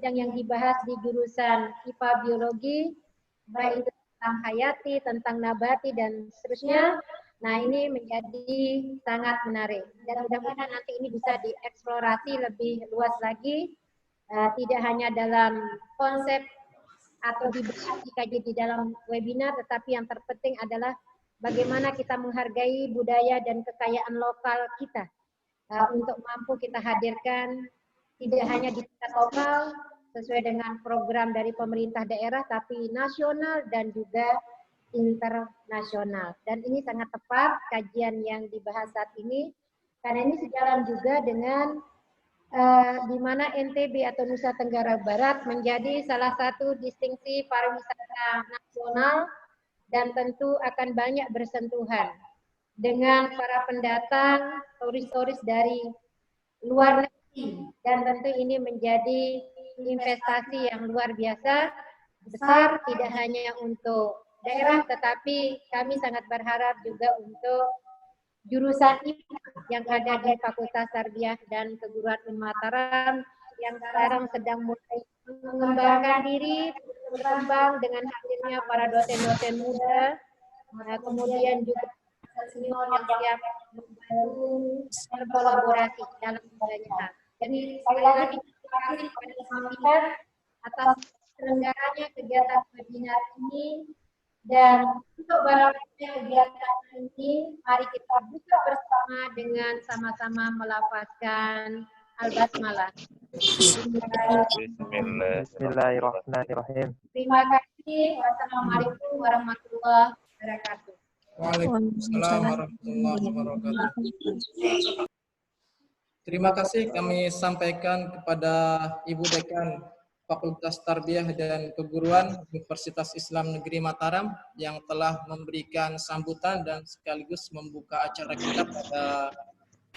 bidang yang dibahas di jurusan IPA Biologi, baik itu tentang hayati, tentang nabati, dan seterusnya. Nah, ini menjadi sangat menarik. Dan mudah-mudahan nanti ini bisa dieksplorasi lebih luas lagi, tidak hanya dalam konsep atau dibahas dikaji di dalam webinar, tetapi yang terpenting adalah bagaimana kita menghargai budaya dan kekayaan lokal kita untuk mampu kita hadirkan tidak hanya di tingkat lokal sesuai dengan program dari pemerintah daerah, tapi nasional dan juga internasional. Dan ini sangat tepat kajian yang dibahas saat ini, karena ini sejalan juga dengan di mana NTB atau Nusa Tenggara Barat menjadi salah satu distingsi pariwisata nasional dan tentu akan banyak bersentuhan dengan para pendatang, turis-turis dari luar negeri, dan tentu ini menjadi investasi yang luar biasa besar, tidak hanya untuk daerah, tetapi kami sangat berharap juga untuk jurusan IPA yang ada di Fakultas Tarbiyah dan Keguruan Mataram yang sekarang sedang mulai mengembangkan diri, berkembang dengan hadirnya para dosen-dosen muda, kemudian juga senior yang siap membantu berkolaborasi dalam banyak hal. Jadi sekali lagi terima kasih kepada semua pihak atas terselenggaranya kegiatan webinar ini. Dan untuk barangkali kegiatan ini, mari kita buka bersama dengan sama-sama melafazkan al-basmalah. Bismillahirrahmanirrahim. Terima kasih. Wassalamualaikum warahmatullahi wabarakatuh. Waalaikumsalam warahmatullahi wabarakatuh. Terima kasih kami sampaikan kepada Ibu Dekan Fakultas Tarbiyah dan Keguruan Universitas Islam Negeri Mataram yang telah memberikan sambutan dan sekaligus membuka acara kita pada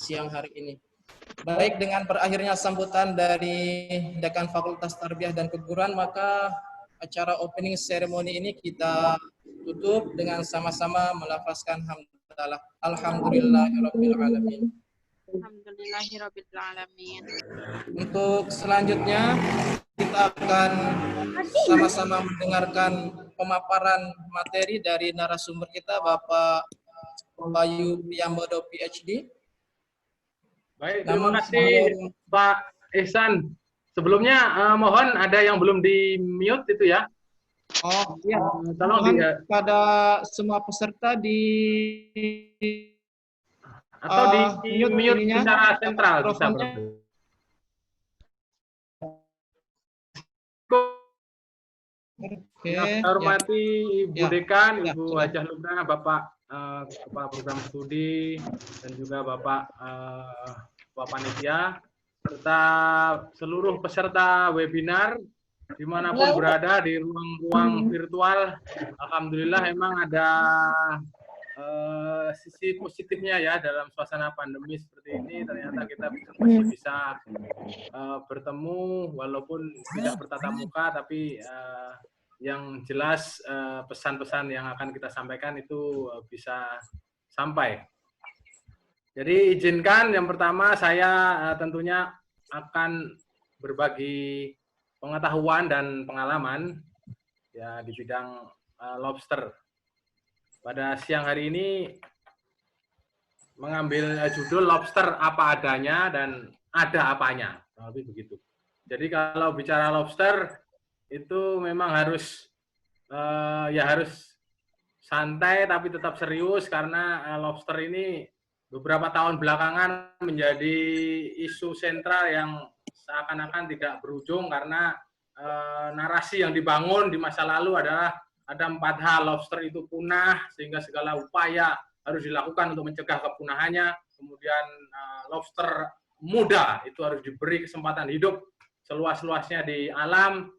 siang hari ini. Baik, dengan berakhirnya sambutan dari Dekan Fakultas Tarbiyah dan Keguruan, maka acara opening ceremony ini kita tutup dengan sama-sama melafazkan hamdalah. Alhamdulillahirabbil alamin. Alhamdulillahirabbil alamin. Untuk selanjutnya kita akan sama-sama mendengarkan pemaparan materi dari narasumber kita, Bapak Bayu Priyambodo PhD. Baik, terima kasih Pak Ihsan. Sebelumnya mohon ada yang belum di mute itu ya. Oh iya, tolong pada semua peserta atau di mute secara sentral bisa. Yang saya hormati Ibu Dekan, Ibu Hajah Lubna, Bapak Kepala Program Studi, dan juga Bapak Panitia, serta seluruh peserta webinar dimanapun berada di ruang-ruang virtual. Alhamdulillah emang ada sisi positifnya ya dalam suasana pandemi seperti ini. Ternyata kita masih bisa bertemu walaupun tidak bertatap muka, tapi yang jelas pesan-pesan yang akan kita sampaikan itu bisa sampai. Jadi izinkan yang pertama saya tentunya akan berbagi pengetahuan dan pengalaman ya di bidang lobster. Pada siang hari ini mengambil judul lobster apa adanya dan ada apanya, lebih begitu. Jadi kalau bicara lobster itu memang harus harus santai tapi tetap serius, karena lobster ini beberapa tahun belakangan menjadi isu sentral yang seakan-akan tidak berujung, karena narasi yang dibangun di masa lalu adalah ada 4 hal lobster itu punah sehingga segala upaya harus dilakukan untuk mencegah kepunahannya. Kemudian lobster muda itu harus diberi kesempatan hidup seluas-luasnya di alam,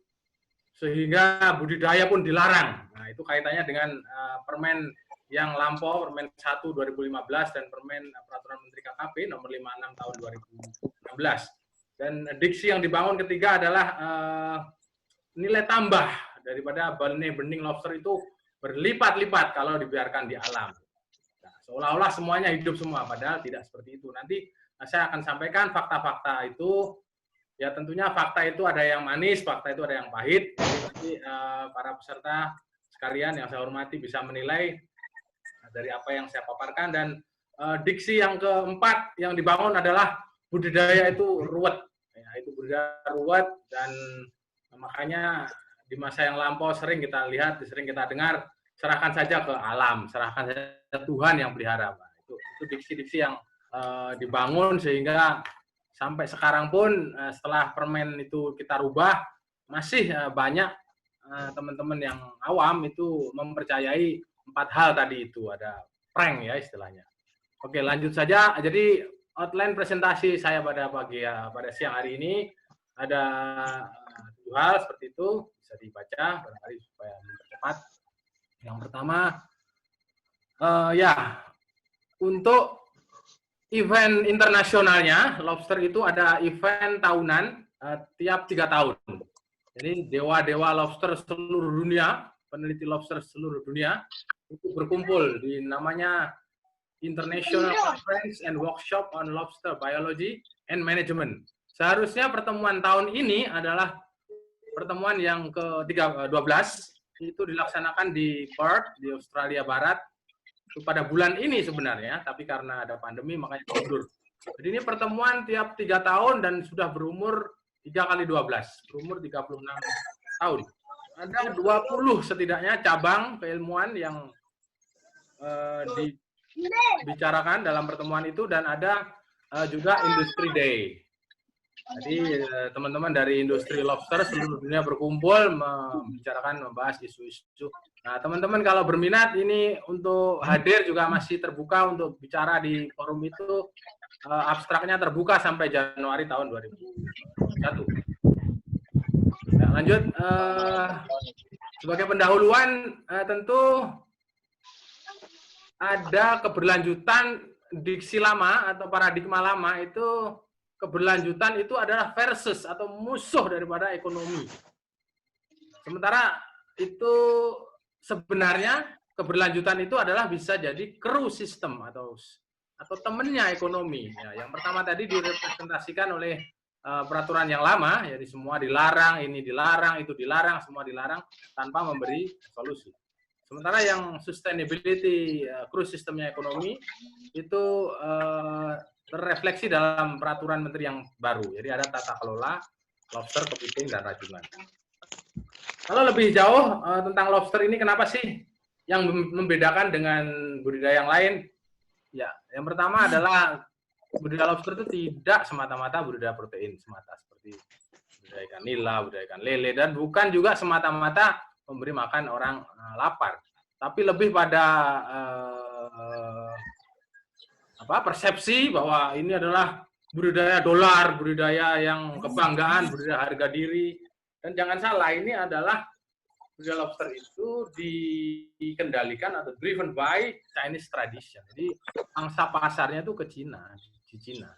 sehingga budidaya pun dilarang. Nah, itu kaitannya dengan permen yang lampau, Permen 1 2015 dan Permen Peraturan Menteri KKP nomor 56 tahun 2016. Dan diksi yang dibangun ketiga adalah nilai tambah daripada benih lobster itu berlipat-lipat kalau dibiarkan di alam. Nah, seolah-olah semuanya hidup semua, padahal tidak seperti itu. Nanti saya akan sampaikan fakta-fakta itu Ya tentunya fakta itu ada yang manis, fakta itu ada yang pahit. Jadi para peserta sekalian yang saya hormati bisa menilai dari apa yang saya paparkan. Dan diksi yang keempat yang dibangun adalah budidaya itu ruwet. Ya, itu budidaya ruwet, dan makanya di masa yang lampau sering kita lihat, sering kita dengar, serahkan saja ke alam, serahkan saja Tuhan yang pelihara. Itu diksi-diksi yang dibangun sehingga sampai sekarang pun setelah permen itu kita rubah, masih banyak teman-teman yang awam itu mempercayai 4 hal tadi itu, ada prank ya istilahnya. Oke, lanjut saja. Jadi outline presentasi saya pada siang hari ini ada 2 hal seperti itu, bisa dibaca barangkali supaya mempercepat. Yang pertama, ya untuk event internasionalnya, Lobster itu ada event tahunan tiap 3 tahun. Jadi dewa-dewa lobster seluruh dunia, peneliti lobster seluruh dunia, itu berkumpul di namanya International Conference and Workshop on Lobster Biology and Management. Seharusnya pertemuan tahun ini adalah pertemuan yang ke-12, itu dilaksanakan di Perth, di Australia Barat, pada bulan ini sebenarnya, tapi karena ada pandemi makanya mundur. Jadi ini pertemuan tiap 3 tahun dan sudah berumur 3 kali 12, berumur 36 tahun. Ada 20 setidaknya cabang keilmuan yang dibicarakan dalam pertemuan itu, dan ada juga Industry Day. Jadi teman-teman dari industri lobster seluruh dunia berkumpul membahas isu-isu. Nah, teman-teman kalau berminat ini untuk hadir juga masih terbuka untuk bicara di forum itu. Abstraknya terbuka sampai Januari tahun 2021. Nah, lanjut. Sebagai pendahuluan, tentu ada keberlanjutan diksi lama atau paradigma lama itu. Keberlanjutan itu adalah versus atau musuh daripada ekonomi. Sementara itu sebenarnya keberlanjutan itu adalah bisa jadi kru sistem atau temennya ekonomi. Ya, yang pertama tadi direpresentasikan oleh peraturan yang lama, jadi semua dilarang, ini dilarang, itu dilarang, semua dilarang tanpa memberi solusi. Sementara yang sustainability kru sistemnya ekonomi itu terrefleksi dalam peraturan menteri yang baru. Jadi ada tata kelola lobster, kepiting, dan rajungan. Kalau lebih jauh tentang lobster ini, kenapa sih yang membedakan dengan budidaya yang lain? Ya, yang pertama adalah budidaya lobster itu tidak semata-mata budidaya protein semata, seperti budidaya ikan nila, budidaya ikan lele, dan bukan juga semata-mata memberi makan orang lapar, tapi lebih pada persepsi bahwa ini adalah budidaya dolar, budidaya yang kebanggaan, budidaya harga diri. Dan jangan salah, ini adalah budidaya lobster itu dikendalikan atau driven by Chinese tradition. Jadi pangsa pasarnya itu ke Cina, di Cina.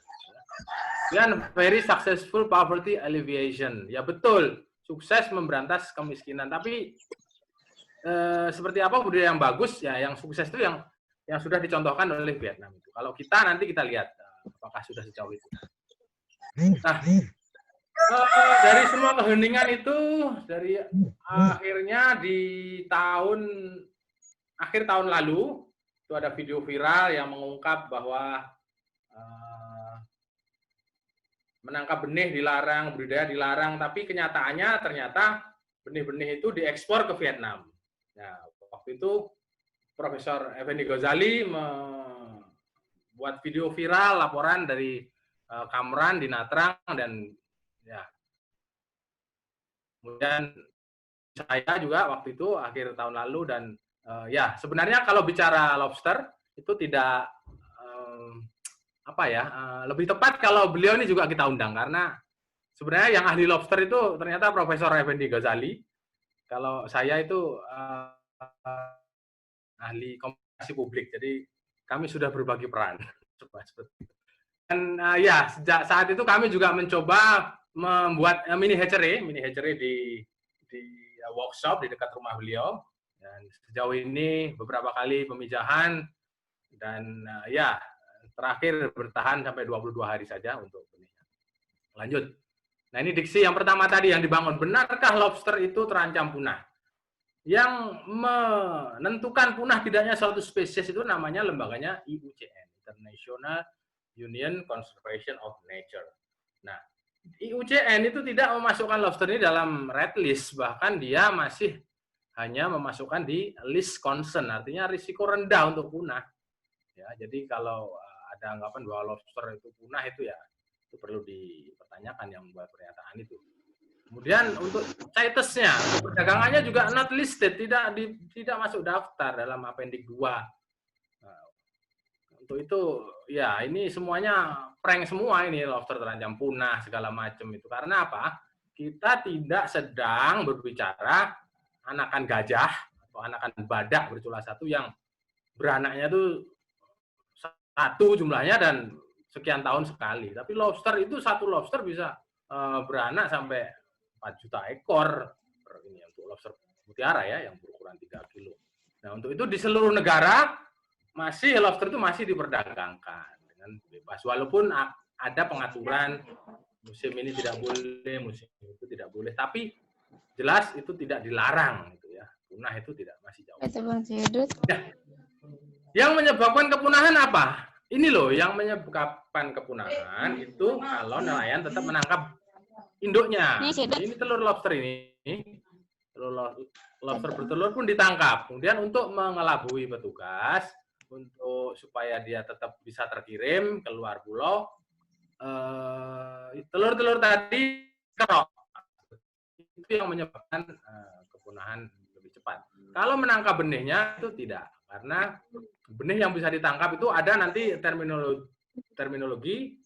Dan very successful poverty alleviation. Ya betul, sukses memberantas kemiskinan. Tapi seperti apa budidaya yang bagus? Ya, yang sukses itu yang sudah dicontohkan oleh Vietnam itu. Kalau kita nanti kita lihat apakah sudah sejauh itu. Nah, dari semua keheningan itu, dari akhirnya di akhir tahun lalu itu ada video viral yang mengungkap bahwa menangkap benih dilarang, budidaya dilarang, tapi kenyataannya ternyata benih-benih itu diekspor ke Vietnam. Nah, waktu itu Profesor Effendi Ghazali membuat video viral laporan dari Kamran di Natrang, dan ya kemudian saya juga waktu itu akhir tahun lalu. Dan ya sebenarnya kalau bicara lobster itu tidak lebih tepat kalau beliau ini juga kita undang, karena sebenarnya yang ahli lobster itu ternyata Profesor Effendi Ghazali. Kalau saya itu ahli komunikasi publik, jadi kami sudah berbagi peran. Dan ya sejak saat itu kami juga mencoba membuat mini hatchery di workshop di dekat rumah beliau. Dan sejauh ini beberapa kali pemijahan, dan ya terakhir bertahan sampai 22 hari saja untuk benihnya. Lanjut. Nah, ini diksi yang pertama tadi yang dibangun. Benarkah lobster itu terancam punah? Yang menentukan punah tidaknya suatu spesies itu namanya lembaganya IUCN, International Union Conservation of Nature. Nah, IUCN itu tidak memasukkan lobster ini dalam red list, bahkan dia masih hanya memasukkan di list concern, artinya risiko rendah untuk punah. Ya, jadi kalau ada anggapan bahwa lobster itu punah itu ya itu perlu dipertanyakan yang membuat pernyataan itu. Kemudian untuk CITES-nya, perdagangannya juga not listed, tidak masuk daftar dalam Appendix 2. Nah, untuk itu ya ini semuanya prank semua ini, lobster terancam punah segala macam itu. Karena apa? Kita tidak sedang berbicara anakan gajah atau anakan badak bercula satu yang beranaknya itu satu jumlahnya dan sekian tahun sekali. Tapi lobster itu satu lobster bisa beranak sampai 4 juta ekor ini untuk lobster mutiara ya yang berukuran 3 kilo. Nah, untuk itu di seluruh negara masih lobster itu masih diperdagangkan dengan bebas walaupun ada pengaturan musim ini tidak boleh, musim itu tidak boleh, tapi jelas itu tidak dilarang gitu ya. Punah itu tidak masih jauh. Ya. Yang menyebabkan kepunahan apa? Ini loh yang menyebabkan kepunahan itu kalau nelayan tetap menangkap induknya. Ini telur lobster ini. Telur lobster bertelur pun ditangkap. Kemudian untuk mengelabui petugas, untuk supaya dia tetap bisa terkirim keluar pulau, telur-telur tadi kerok. Itu yang menyebabkan kepunahan lebih cepat. Kalau menangkap benihnya itu tidak. Karena benih yang bisa ditangkap itu ada nanti terminologi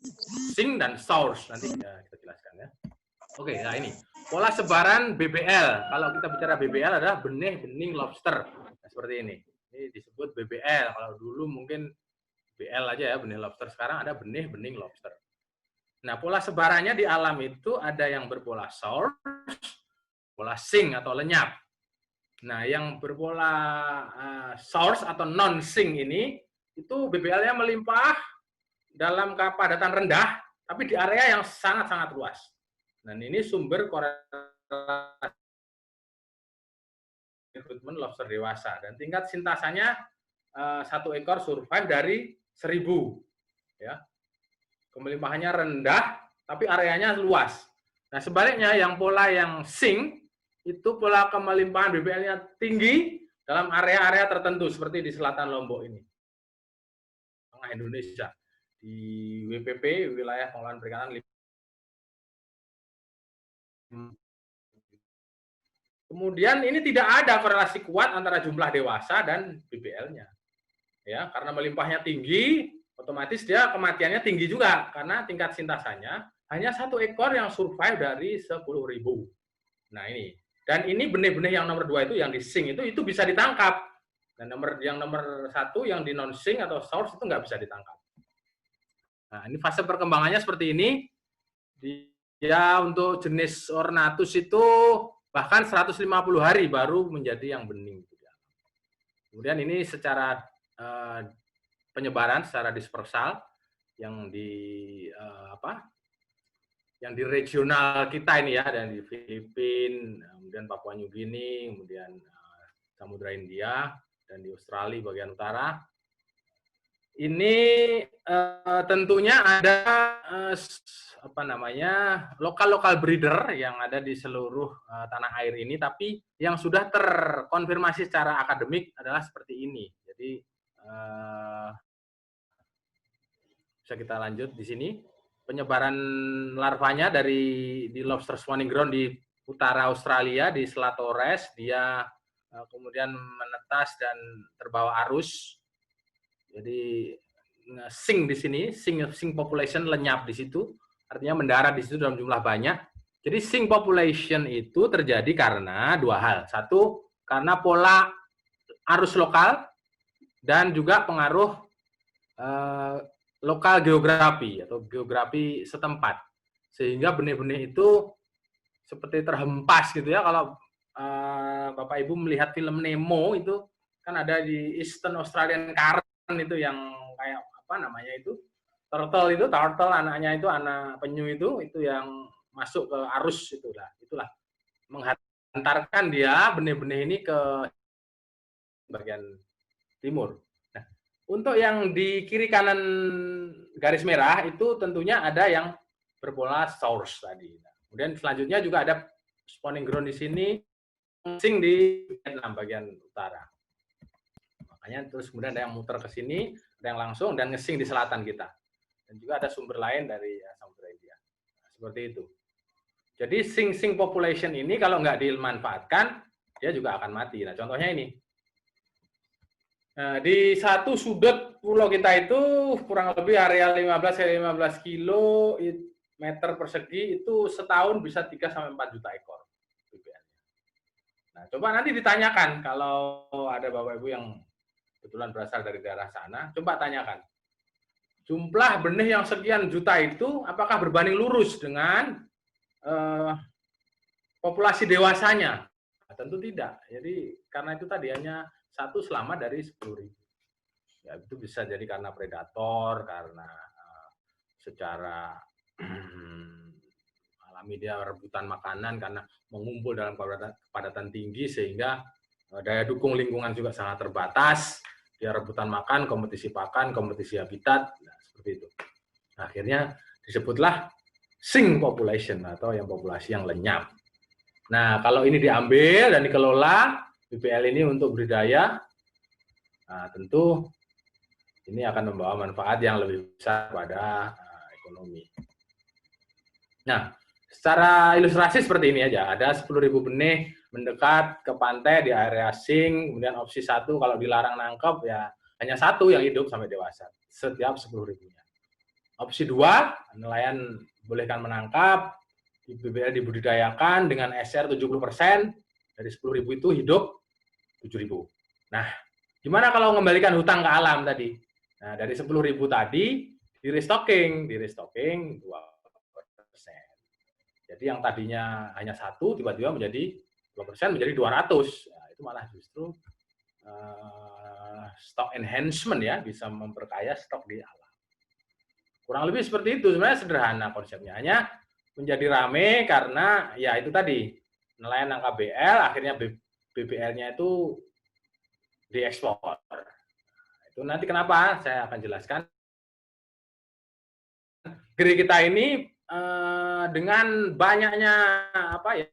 sing dan source. Nanti kita jelaskan ya. Oke, nah ini pola sebaran BBL. Kalau kita bicara BBL adalah benih-bening lobster. Nah, seperti ini. Ini disebut BBL. Kalau dulu mungkin BL aja ya, benih lobster. Sekarang ada benih-bening lobster. Nah, pola sebarannya di alam itu ada yang berpola source, pola sing atau lenyap. Nah, yang berpola source atau non-sing ini, itu BBL-nya melimpah dalam kepadatan rendah, tapi di area yang sangat-sangat luas. Dan ini sumber korelasi rekrutmen lobster dewasa. Dan tingkat sintasanya 1 ekor survive dari 1000. Ya. Kemelimpahannya rendah, tapi areanya luas. Nah, sebaliknya yang pola yang sing, itu pola kemelimpahan BBL-nya tinggi dalam area-area tertentu, seperti di selatan Lombok ini. Tengah Indonesia. Di WPP, wilayah pengelolaan perikanan. Kemudian ini tidak ada korelasi kuat antara jumlah dewasa dan BBL-nya. Ya, karena melimpahnya tinggi, otomatis dia kematiannya tinggi juga karena tingkat sintasannya hanya 1 ekor yang survive dari 10.000. Nah, ini. Dan ini benih-benih yang nomor 2 itu yang di sing itu bisa ditangkap. Dan yang nomor 1 yang di non sing atau source itu nggak bisa ditangkap. Nah, ini fase perkembangannya seperti ini. Ya, untuk jenis ornatus itu bahkan 150 hari baru menjadi yang bening. Kemudian ini secara penyebaran secara dispersal yang di yang di regional kita ini ya, dan di Filipina, kemudian Papua New Guinea, kemudian Samudra India, dan di Australia bagian utara. Ini tentunya ada lokal breeder yang ada di seluruh tanah air ini, tapi yang sudah terkonfirmasi secara akademik adalah seperti ini. Jadi bisa kita lanjut di sini. Penyebaran larvanya di lobster spawning ground di utara Australia, di Selat Torres, dia kemudian menetas dan terbawa arus. Jadi sing di sini, sing population lenyap di situ, artinya mendarat di situ dalam jumlah banyak. Jadi sing population itu terjadi karena 2 hal. 1, karena pola arus lokal dan juga pengaruh lokal geografi atau geografi setempat. Sehingga benih-benih itu seperti terhempas gitu ya. Kalau Bapak Ibu melihat film Nemo itu kan ada di Eastern Australian Current itu yang kayak apa namanya itu turtle anaknya itu anak penyu itu yang masuk ke arus itulah menghantarkan dia benih-benih ini ke bagian timur. Nah, untuk yang di kiri kanan garis merah itu tentunya ada yang berpola source tadi. Nah, kemudian selanjutnya juga ada spawning ground di sini, ngesing di Vietnam bagian utara. Makanya terus kemudian ada yang muter ke sini, ada yang langsung, dan ngesing di selatan kita. Dan juga ada sumber lain dari Samudra India. Nah, seperti itu. Jadi sing population ini kalau nggak dimanfaatkan, dia juga akan mati. Nah, contohnya ini. Nah, di satu sudut pulau kita itu kurang lebih area 15 kilo meter persegi itu setahun bisa 3-4 juta ekor. Nah, coba nanti ditanyakan kalau ada Bapak Ibu yang kebetulan berasal dari daerah sana, coba tanyakan. Jumlah benih yang sekian juta itu apakah berbanding lurus dengan populasi dewasanya? Nah, tentu tidak. Jadi karena itu tadi hanya satu selamat dari 10.000. Ya, itu bisa jadi karena predator, karena secara alami dia rebutan makanan karena mengumpul dalam kepadatan tinggi sehingga daya dukung lingkungan juga sangat terbatas. Dia rebutan makan, kompetisi pakan, kompetisi habitat, nah, seperti itu. Nah, akhirnya disebutlah sing population atau yang populasi yang lenyap. Nah, kalau ini diambil dan dikelola BPL ini untuk budidaya, nah, tentu ini akan membawa manfaat yang lebih besar pada ekonomi. Nah, secara ilustrasi seperti ini aja. Ada 10.000 benih mendekat ke pantai di area sing, kemudian opsi 1 kalau dilarang nangkep ya hanya 1 yang hidup sampai dewasa setiap 10.000-nya. Opsi 2, nelayan bolehkan menangkap, BPL dibudidayakan dengan SR 70%, dari 10.000 itu hidup 7.000. Nah, gimana kalau mengembalikan hutang ke alam tadi? Nah, dari 10.000 tadi di restocking 2%. Jadi yang tadinya hanya 1 tiba-tiba menjadi 2% menjadi 200. Nah, itu malah justru stock enhancement ya, bisa memperkaya stok di alam. Kurang lebih seperti itu, sebenarnya sederhana konsepnya. Hanya menjadi rame karena ya itu tadi nelayan nangkap BL, akhirnya BBL-nya itu diekspor. Itu nanti kenapa saya akan jelaskan. Negeri kita ini dengan banyaknya apa ya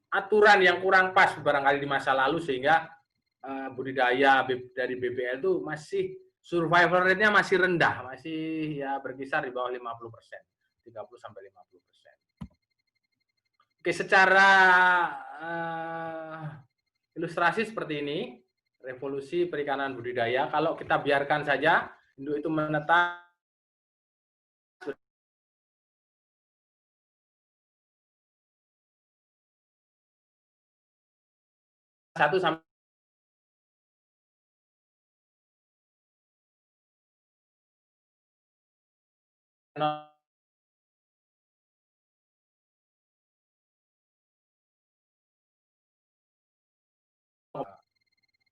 aturan yang kurang pas barangkali di masa lalu sehingga budidaya dari BBL itu masih survival rate-nya masih rendah, masih ya berkisar di bawah 50%, 30-50%. Oke, secara ilustrasi seperti ini, revolusi perikanan budidaya, kalau kita biarkan saja induk itu menetas satu sampai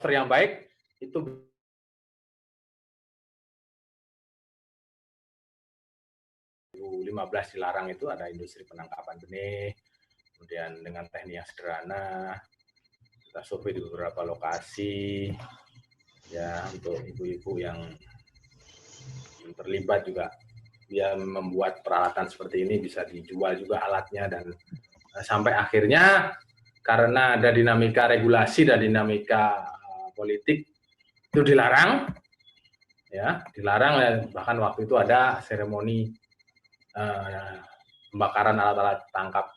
yang baik itu 2015 dilarang itu ada industri penangkapan benih, kemudian dengan teknik yang sederhana kita survei di beberapa lokasi ya untuk ibu-ibu yang terlibat juga dia membuat peralatan seperti ini bisa dijual juga alatnya dan sampai akhirnya karena ada dinamika regulasi dan dinamika politik itu dilarang ya bahkan waktu itu ada seremoni pembakaran alat-alat tangkap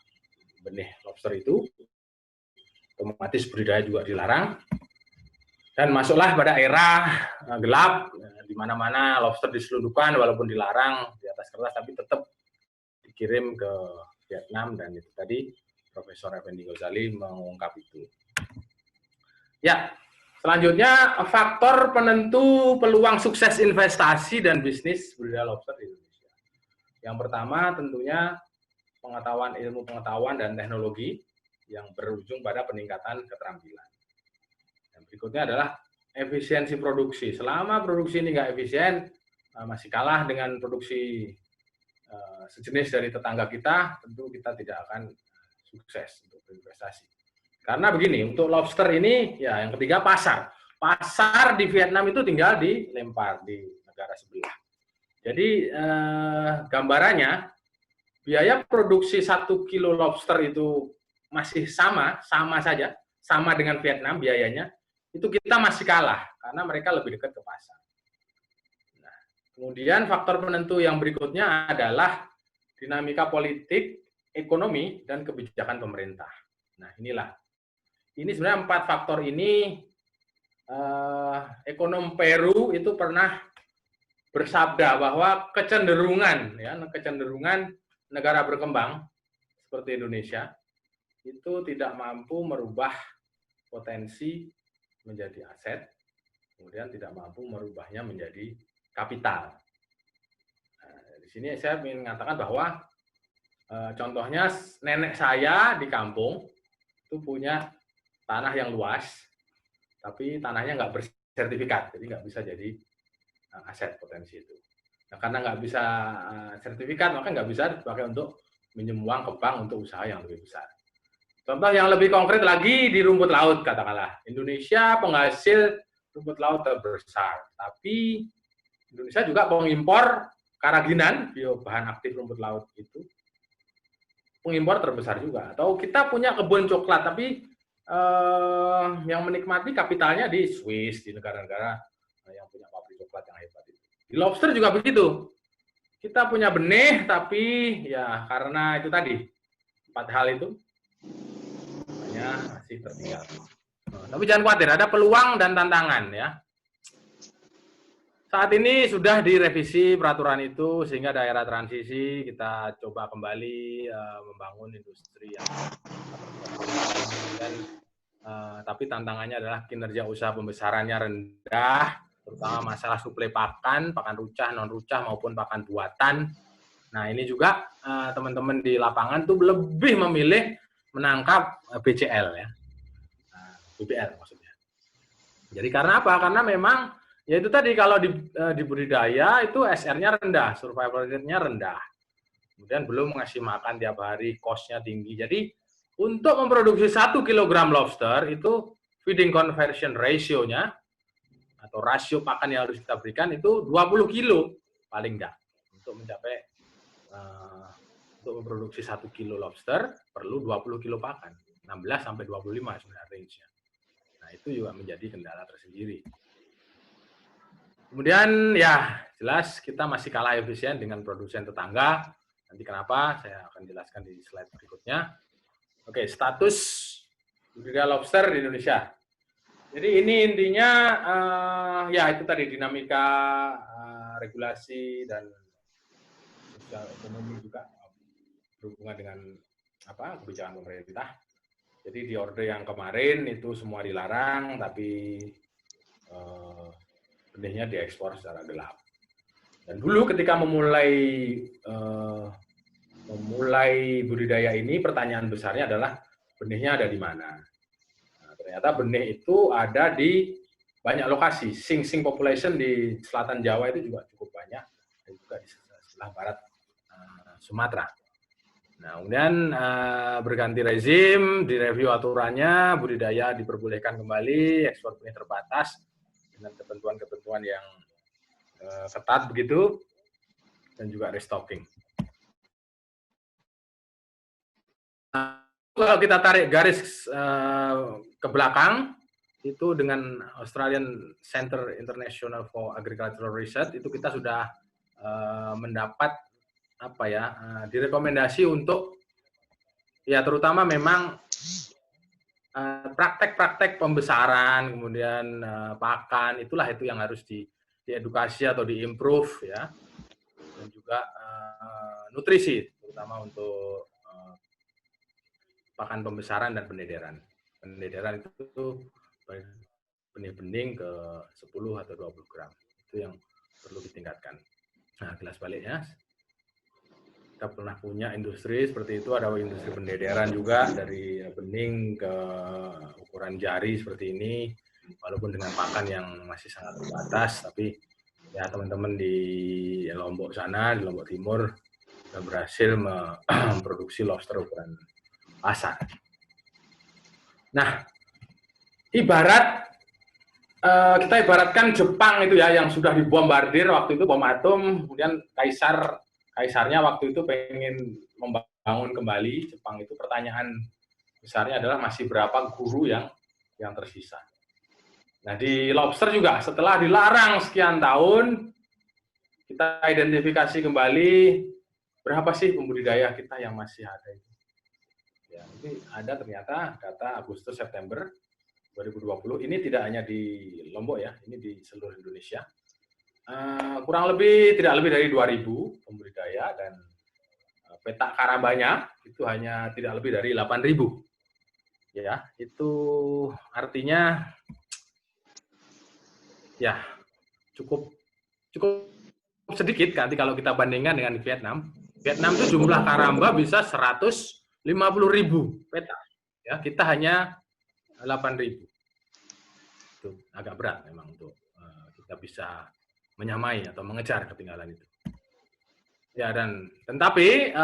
benih lobster itu otomatis budidaya juga dilarang dan masuklah pada era gelap di mana-mana lobster diselundupkan walaupun dilarang di atas kertas tapi tetap dikirim ke Vietnam dan itu tadi Profesor Effendi Ghazali mengungkap itu. Ya, selanjutnya faktor penentu peluang sukses investasi dan bisnis budidaya lobster di Indonesia. Yang pertama tentunya ilmu pengetahuan dan teknologi yang berujung pada peningkatan keterampilan. Yang berikutnya adalah efisiensi produksi. Selama produksi ini nggak efisien, masih kalah dengan produksi sejenis dari tetangga kita, tentu kita tidak akan sukses untuk berinvestasi. Karena begini, untuk lobster ini, ya yang ketiga pasar. Pasar di Vietnam itu tinggal dilempar di negara sebelah. Jadi gambarannya, biaya produksi 1 kilo lobster itu masih sama saja, sama dengan Vietnam biayanya, itu kita masih kalah, karena mereka lebih dekat ke pasar. Nah, kemudian faktor penentu yang berikutnya adalah dinamika politik, ekonomi, dan kebijakan pemerintah. Nah, ini sebenarnya 4 faktor ini, ekonom Peru itu pernah bersabda bahwa kecenderungan negara berkembang seperti Indonesia itu tidak mampu merubah potensi menjadi aset, kemudian tidak mampu merubahnya menjadi kapital. Nah, di sini saya ingin mengatakan bahwa contohnya nenek saya di kampung itu punya tanah yang luas, tapi tanahnya nggak bersertifikat, jadi nggak bisa jadi aset potensi itu. Nah, karena nggak bisa sertifikat, maka nggak bisa dipakai untuk minjem uang ke bank untuk usaha yang lebih besar. Contoh yang lebih konkret lagi di rumput laut, katakanlah. Indonesia penghasil rumput laut terbesar, tapi Indonesia juga mengimpor karaginan, bahan aktif rumput laut itu, pengimpor terbesar juga. Atau kita punya kebun coklat, tapi yang menikmati kapitalnya di Swiss, di negara-negara yang punya pabrik coklat yang hebat itu. Di lobster juga begitu. Kita punya benih, tapi ya karena itu tadi, 4 hal itu, makanya masih tertinggal. Tapi jangan khawatir, ada peluang dan tantangan ya. Saat ini sudah direvisi peraturan itu, sehingga daerah transisi kita coba kembali membangun industri yang dan tapi tantangannya adalah kinerja usaha pembesarannya rendah, terutama masalah suplai pakan rucah, non rucah maupun pakan buatan. Nah, ini juga teman-teman di lapangan tuh lebih memilih menangkap BCL ya, BBL maksudnya. Jadi karena apa? Karena memang ya itu tadi, kalau di budidaya itu SR-nya rendah, survival rate-nya rendah. Kemudian belum ngasih makan tiap hari, cost-nya tinggi. Jadi untuk memproduksi 1 kg lobster itu feeding conversion ratio-nya atau rasio pakan yang harus kita berikan itu 20 kilo paling enggak. Untuk mencapai untuk memproduksi 1 kilo lobster perlu 20 kilo pakan. 16 sampai 25 sebenarnya range-nya. Nah, itu juga menjadi kendala tersendiri. Kemudian ya jelas kita masih kalah efisien dengan produsen tetangga. Nanti kenapa saya akan jelaskan di slide berikutnya. Oke, status budidaya lobster di Indonesia. Jadi ini intinya ya itu tadi dinamika regulasi dan sosial ekonomi juga berhubungan dengan kebijakan pemerintah. Jadi di orde yang kemarin itu semua dilarang, tapi benihnya diekspor secara gelap. Dan dulu ketika memulai budidaya ini, pertanyaan besarnya adalah benihnya ada di mana. Nah, ternyata benih itu ada di banyak lokasi. Sing population di selatan Jawa itu juga cukup banyak, dan juga di sebelah barat Sumatera. Nah, kemudian berganti rezim, direview aturannya, budidaya diperbolehkan kembali, ekspor benih terbatas dengan ketentuan-ketentuan yang ketat begitu, dan juga restocking. Kalau kita tarik garis ke belakang, itu dengan Australian Center International for Agricultural Research, itu kita sudah mendapat direkomendasi untuk ya terutama memang praktek-praktek pembesaran, kemudian pakan, itu yang harus diedukasi atau diimprove ya, dan juga nutrisi terutama untuk pakan pembesaran dan pendedaran. Pendedaran itu benih bening ke 10 atau 20 gram. Itu yang perlu ditingkatkan. Nah, gelas baliknya. Kita pernah punya industri seperti itu, ada industri pendedaran juga dari bening ke ukuran jari seperti ini, walaupun dengan pakan yang masih sangat terbatas, tapi Ya, teman-teman di Lombok sana, di Lombok Timur, sudah berhasil memproduksi lobster ukuran pasar. Nah, kita ibaratkan Jepang itu ya, yang sudah dibombardir waktu itu bom atom, kemudian kaisarnya waktu itu pengen membangun kembali Jepang itu, pertanyaan besarnya adalah masih berapa guru yang tersisa. Nah, di lobster juga setelah dilarang sekian tahun, kita identifikasi kembali berapa sih pembudidaya kita yang masih ada itu. Ya, ini ada ternyata data Agustus September 2020. Ini tidak hanya di Lombok ya, ini di seluruh Indonesia. Kurang lebih tidak lebih dari 2.000 pembudidaya, dan petak karambanya itu hanya tidak lebih dari 8.000. Ya, itu artinya ya cukup sedikit nanti kalau kita bandingkan dengan Vietnam. Vietnam itu jumlah karamba bisa 150.000 petak. Ya, kita hanya 8.000. Itu agak berat memang untuk kita bisa menyamai atau mengejar ketinggalan itu. Ya, dan tetapi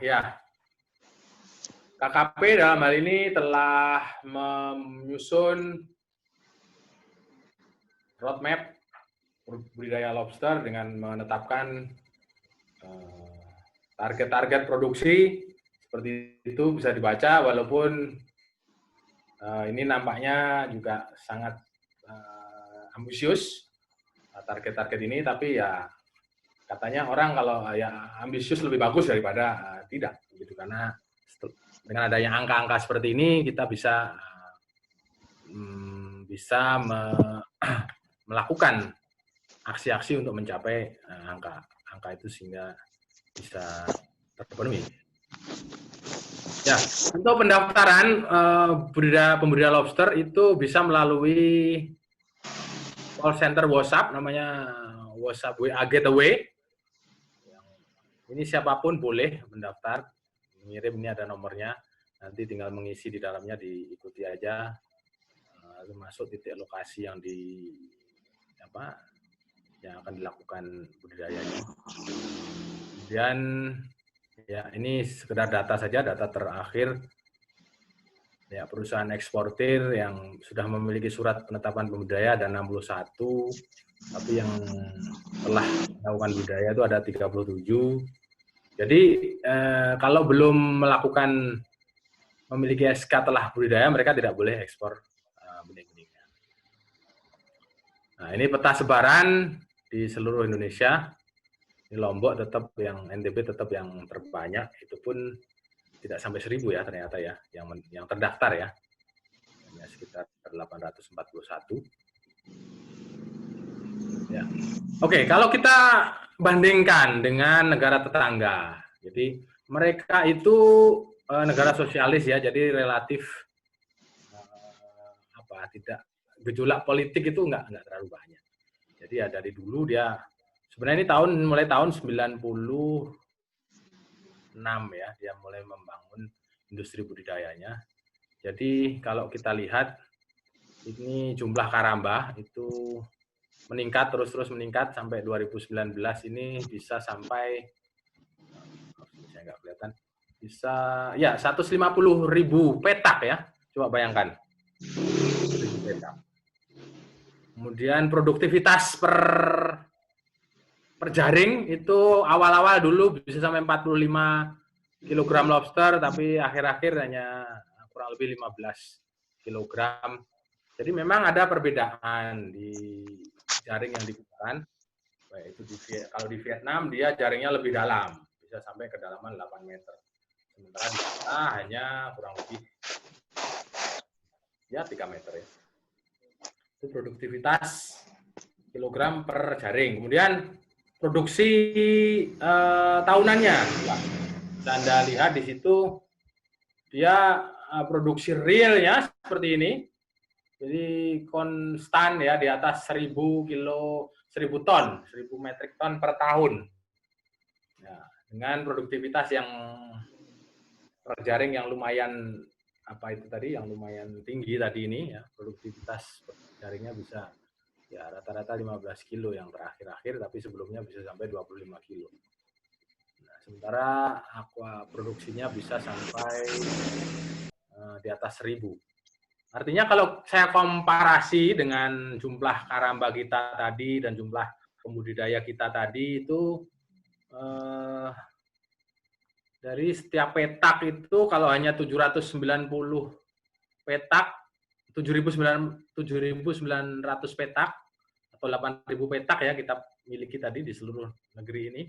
ya KKP dalam hal ini telah menyusun roadmap budidaya lobster dengan menetapkan target-target produksi seperti itu, bisa dibaca, walaupun ini nampaknya juga sangat ambisius target-target ini, tapi ya katanya orang kalau ya ambisius lebih bagus daripada tidak, gitu, karena dengan adanya angka-angka seperti ini kita bisa melakukan aksi-aksi untuk mencapai angka itu sehingga bisa terpenuhi. Ya, untuk pendaftaran pembudidaya lobster itu bisa melalui call center WhatsApp, namanya WhatsApp WA Gateway. Ini siapapun boleh mendaftar, mengirim, ini ada nomornya, nanti tinggal mengisi di dalamnya, diikuti aja, lalu masuk titik lokasi yang akan dilakukan budidayanya. Kemudian ya ini sekedar data saja, data terakhir ya, perusahaan eksportir yang sudah memiliki surat penetapan pembudidaya ada 61, tapi yang telah melakukan budidaya itu ada 37. Jadi kalau belum memiliki SK telah budidaya, mereka tidak boleh ekspor benih-benihnya. Nah, ini peta sebaran di seluruh Indonesia. Ini Lombok tetap yang, NTB tetap yang terbanyak, itu pun tidak sampai 1.000 ya ternyata ya, yang terdaftar ya, hanya sekitar 841. Ya. Oke, kalau kita bandingkan dengan negara tetangga, jadi mereka itu negara sosialis ya, jadi relatif tidak, gejolak politik itu nggak terlalu banyak. Jadi ya dari dulu dia sebenarnya ini mulai tahun 96 ya, dia mulai membangun industri budidayanya. Jadi kalau kita lihat ini jumlah karamba itu meningkat, terus meningkat sampai 2019 ini bisa sampai, saya nggak kelihatan, bisa ya 150.000 petak ya, coba bayangkan, 1.000 petak. Kemudian produktivitas per jaring itu awal-awal dulu bisa sampai 45 kg lobster, tapi akhir-akhir hanya kurang lebih 15 kg. Jadi memang ada perbedaan di jaring yang digunakan. Baik itu kalau di Vietnam dia jaringnya lebih dalam, bisa sampai kedalaman 8 meter. Sementara di kita hanya kurang lebih ya 3 meter ya. Itu produktivitas kilogram per jaring. Kemudian produksi tahunannya, bisa Anda lihat di situ, dia produksi realnya seperti ini. Jadi konstan ya, di atas 1.000 ton, 1.000 metrik ton per tahun. Ya, dengan produktivitas yang per jaring yang lumayan yang lumayan tinggi tadi ini ya, produktivitas per jaringnya bisa Ya rata-rata 15 kilo yang terakhir-akhir, tapi sebelumnya bisa sampai 25 kilo. Nah, sementara aqua produksinya bisa sampai di atas 1000. Artinya kalau saya komparasi dengan jumlah karamba kita tadi dan jumlah pembudidaya kita tadi itu dari setiap petak itu kalau hanya 790 petak, 7.900 petak atau 8.000 petak ya kita miliki tadi di seluruh negeri ini.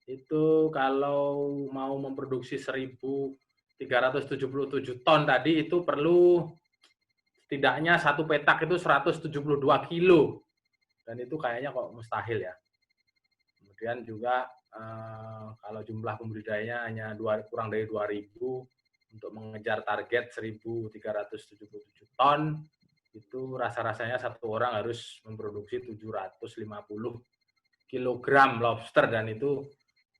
Itu kalau mau memproduksi 1.377 ton tadi itu perlu setidaknya satu petak itu 172 kilo. Dan itu kayaknya kok mustahil ya. Kemudian juga kalau jumlah pembudidayanya hanya kurang dari 2.000 untuk mengejar target 1.377 ton, itu rasa-rasanya satu orang harus memproduksi 750 kilogram lobster, dan itu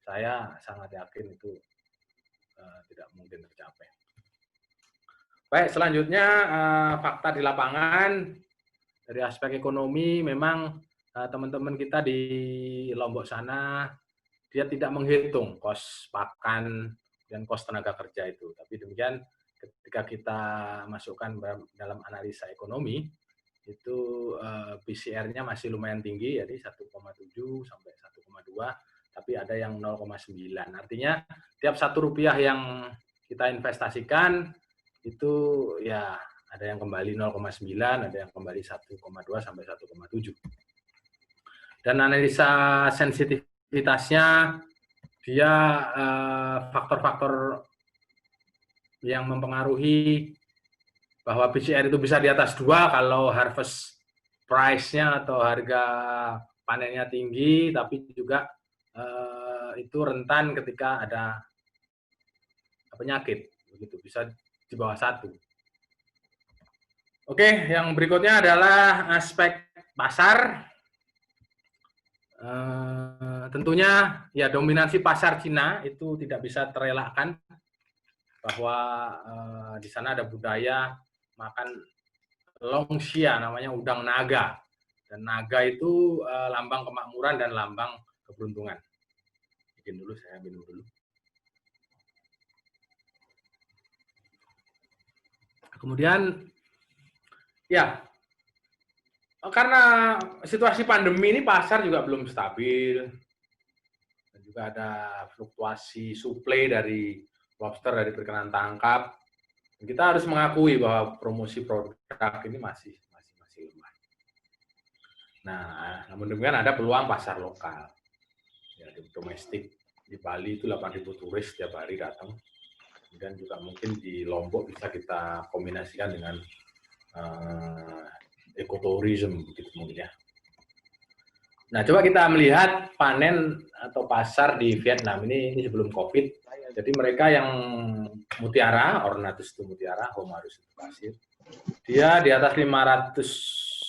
saya sangat yakin itu tidak mungkin tercapai. Baik, selanjutnya fakta di lapangan. Dari aspek ekonomi memang teman-teman kita di Lombok sana dia tidak menghitung kos pakan dan kos tenaga kerja itu. Tapi demikian ketika kita masukkan dalam analisa ekonomi, itu PCR-nya masih lumayan tinggi, jadi 1,7 sampai 1,2, tapi ada yang 0,9. Artinya tiap Rp1 yang kita investasikan, itu ya ada yang kembali 0,9, ada yang kembali 1,2 sampai 1,7. Dan analisa sensitivitasnya, dia faktor-faktor yang mempengaruhi bahwa PCR itu bisa di atas 2 kalau harvest price-nya atau harga panennya tinggi, tapi juga itu rentan ketika ada penyakit, begitu bisa di bawah 1. Oke, yang berikutnya adalah aspek pasar. Tentunya ya dominasi pasar Cina itu tidak bisa terelakkan, bahwa di sana ada budaya makan longxia, namanya udang naga, dan naga itu lambang kemakmuran dan lambang keberuntungan. Bikin dulu, saya minum dulu. Kemudian ya, karena situasi pandemi ini pasar juga belum stabil, dan juga ada fluktuasi suplai dari lobster dari perkenan tangkap. Kita harus mengakui bahwa promosi produk ini masih lemah. Nah, namun demikian ada peluang pasar lokal. Ya, di domestik di Bali itu 8.000 turis setiap hari datang. Dan juga mungkin di Lombok bisa kita kombinasikan dengan ekoturism begitu mungkin ya. Nah, coba kita melihat panen atau pasar di Vietnam ini sebelum Covid. Jadi mereka yang mutiara, Ornatus itu mutiara, Homarus itu pasir, dia di atas 500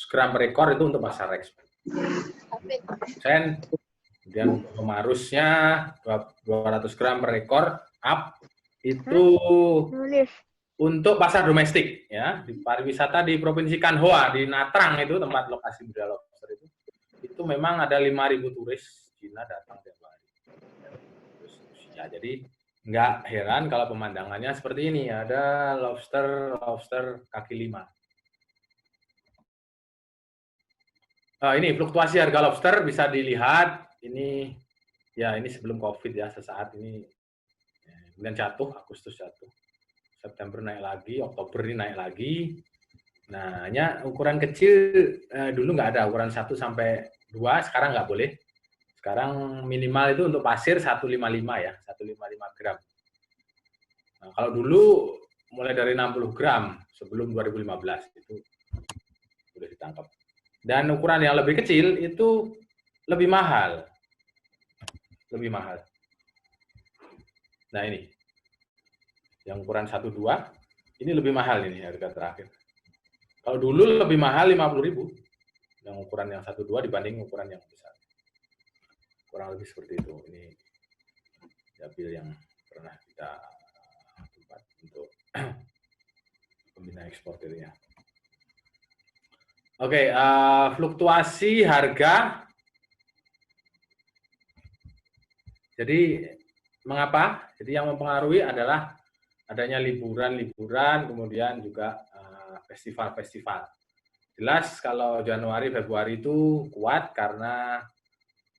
gram per ekor itu untuk pasar ekspor. Kemudian Homarusnya 200 gram per ekor up itu untuk pasar domestik ya, di pariwisata di Provinsi Can Hoa di Nha Trang itu tempat lokasi budidaya lobster itu memang ada 5.000 turis Cina datang tiap hari. Ya, jadi nggak heran kalau pemandangannya seperti ini, ada lobster kaki 5. Ini fluktuasi harga lobster bisa dilihat, ini ya ini sebelum Covid ya, sesaat ini kemudian jatuh, Agustus jatuh, September naik lagi, Oktober ini naik lagi. Nah, hanya ukuran kecil dulu nggak ada, ukuran 1 sampai 2, sekarang nggak boleh. Sekarang minimal itu untuk pasir 155 ya, 155 gram. Nah, kalau dulu mulai dari 60 gram sebelum 2015 itu sudah ditangkap. Dan ukuran yang lebih kecil itu lebih mahal. Lebih mahal. Nah, ini. Yang ukuran 1-2, ini lebih mahal ini harga terakhir. Kalau dulu lebih mahal 50.000 yang ukuran yang 1-2 dibanding ukuran yang besar. Kurang lebih seperti itu. Ini dapil yang pernah kita tempat untuk pembina eksportirnya. Oke, fluktuasi harga. Jadi mengapa? Jadi yang mempengaruhi adalah adanya liburan-liburan, kemudian juga festival-festival. Jelas kalau Januari, Februari itu kuat karena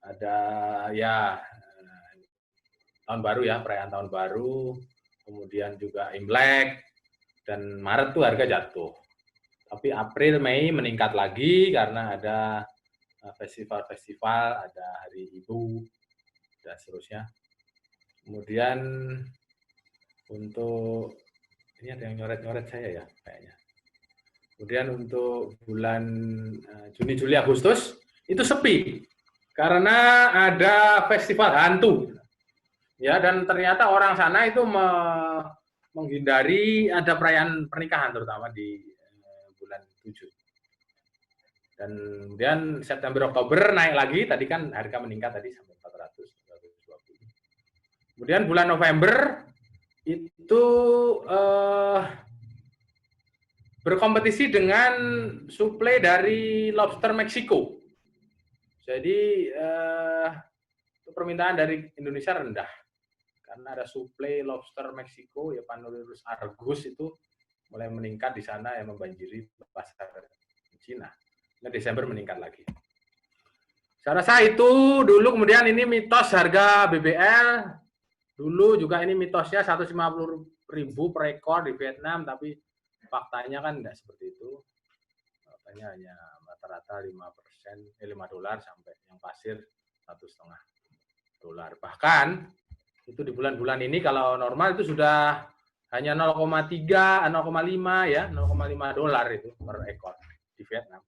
ada ya tahun baru ya, perayaan tahun baru, kemudian juga Imlek, dan Maret tuh harga jatuh. Tapi April, Mei meningkat lagi karena ada festival-festival, ada Hari Ibu, dan seterusnya. Kemudian untuk, ini ada yang nyoret-nyoret saya ya kayaknya. Kemudian untuk bulan Juni, Juli, Agustus, itu sepi. Karena ada festival hantu. Ya, dan ternyata orang sana itu menghindari ada perayaan pernikahan terutama di bulan 7. Dan kemudian September Oktober naik lagi, tadi kan harga meningkat tadi sampai 400 420. Kemudian bulan November itu berkompetisi dengan suplai dari lobster Meksiko. Jadi permintaan dari Indonesia rendah. Karena ada suplai lobster Meksiko, ya Panurus argus itu mulai meningkat di sana yang membanjiri pasar Cina. Nah, Desember meningkat lagi. Saya rasa itu dulu, kemudian ini mitos harga BBL. Dulu juga ini mitosnya 150.000 per ekor di Vietnam, tapi faktanya kan enggak seperti itu. Faktanya hanya rata-rata 5%, $5 sampai yang pasir $1,5. Bahkan itu di bulan-bulan ini kalau normal itu sudah hanya 0,3, 0,5 ya, $0,5 itu per ekor di Vietnam.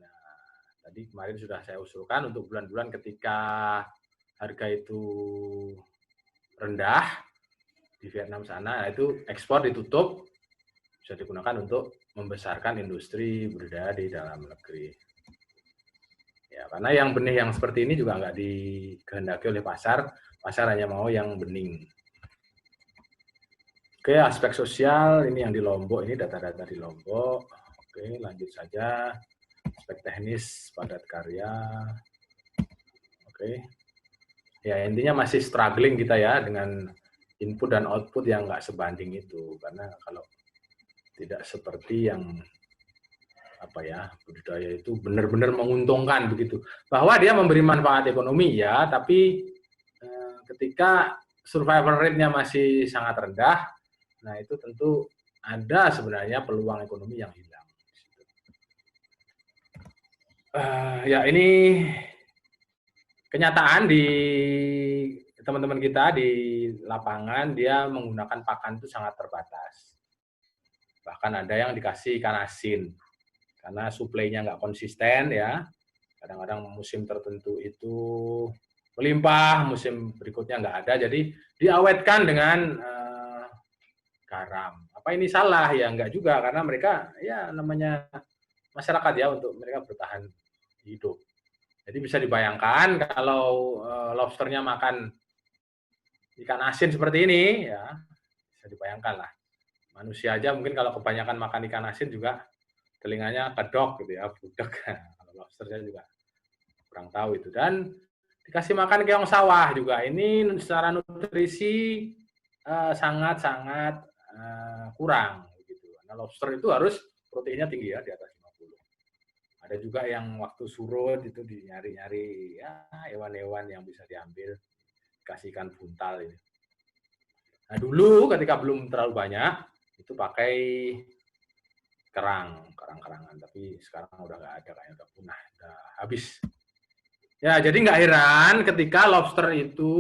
Nah, tadi kemarin sudah saya usulkan untuk bulan-bulan ketika harga itu rendah di Vietnam sana, itu ekspor ditutup, bisa digunakan untuk membesarkan industri budidaya di dalam negeri. Ya, karena yang benih yang seperti ini juga nggak dikehendaki oleh pasar. Pasar hanya mau yang bening. Oke, aspek sosial ini yang di Lombok, ini data-data di Lombok. Oke, lanjut saja. Aspek teknis, padat karya. Oke. Ya, intinya masih struggling kita ya dengan input dan output yang nggak sebanding itu. Karena kalau tidak seperti yang budidaya itu benar-benar menguntungkan begitu. Bahwa dia memberi manfaat ekonomi ya, tapi ketika survival rate-nya masih sangat rendah, nah itu tentu ada sebenarnya peluang ekonomi yang hilang. Ya ini kenyataan di teman-teman kita di lapangan, dia menggunakan pakan itu sangat terbatas. Bahkan ada yang dikasih ikan asin, karena suplainya nggak konsisten ya. Kadang-kadang musim tertentu itu melimpah, musim berikutnya nggak ada, jadi diawetkan dengan garam. Apa ini salah? Ya nggak juga, karena mereka ya namanya masyarakat ya, untuk mereka bertahan hidup. Jadi bisa dibayangkan kalau lobsternya makan ikan asin seperti ini, ya bisa dibayangkan lah. Manusia aja mungkin kalau kebanyakan makan ikan asin juga telinganya kedok gitu ya, budek. Kalau lobster saya juga kurang tahu itu. Dan dikasih makan keong sawah juga, ini secara nutrisi sangat-sangat kurang gitu. Nah, lobster itu harus proteinnya tinggi ya, di atas 50. Ada juga yang waktu surut itu nyari-nyari ya hewan-hewan yang bisa diambil, kasih ikan buntal ini. Nah, dulu ketika belum terlalu banyak itu pakai karang-karangan, tapi sekarang udah nggak ada, kayaknya udah punah, udah habis. Ya, jadi nggak heran ketika lobster itu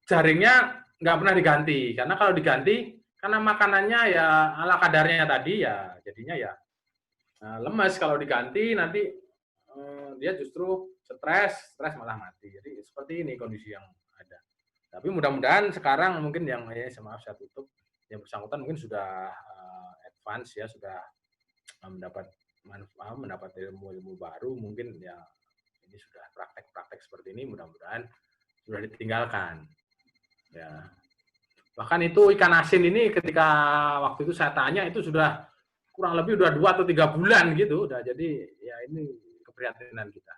jaringnya nggak pernah diganti, karena kalau diganti, karena makanannya ya ala kadarnya tadi ya, jadinya ya lemes. Kalau diganti nanti dia justru stres malah mati. Jadi seperti ini kondisi yang ada. Tapi mudah-mudahan sekarang mungkin yang maaf saya tutup, yang bersangkutan mungkin sudah advance ya, sudah mendapat ilmu baru, mungkin ya ini sudah praktek-praktek seperti ini, mudah-mudahan sudah ditinggalkan. Ya. Bahkan itu ikan asin ini ketika waktu itu saya tanya itu sudah kurang lebih udah 2 atau 3 bulan gitu. Udah, jadi ya ini keprihatinan kita.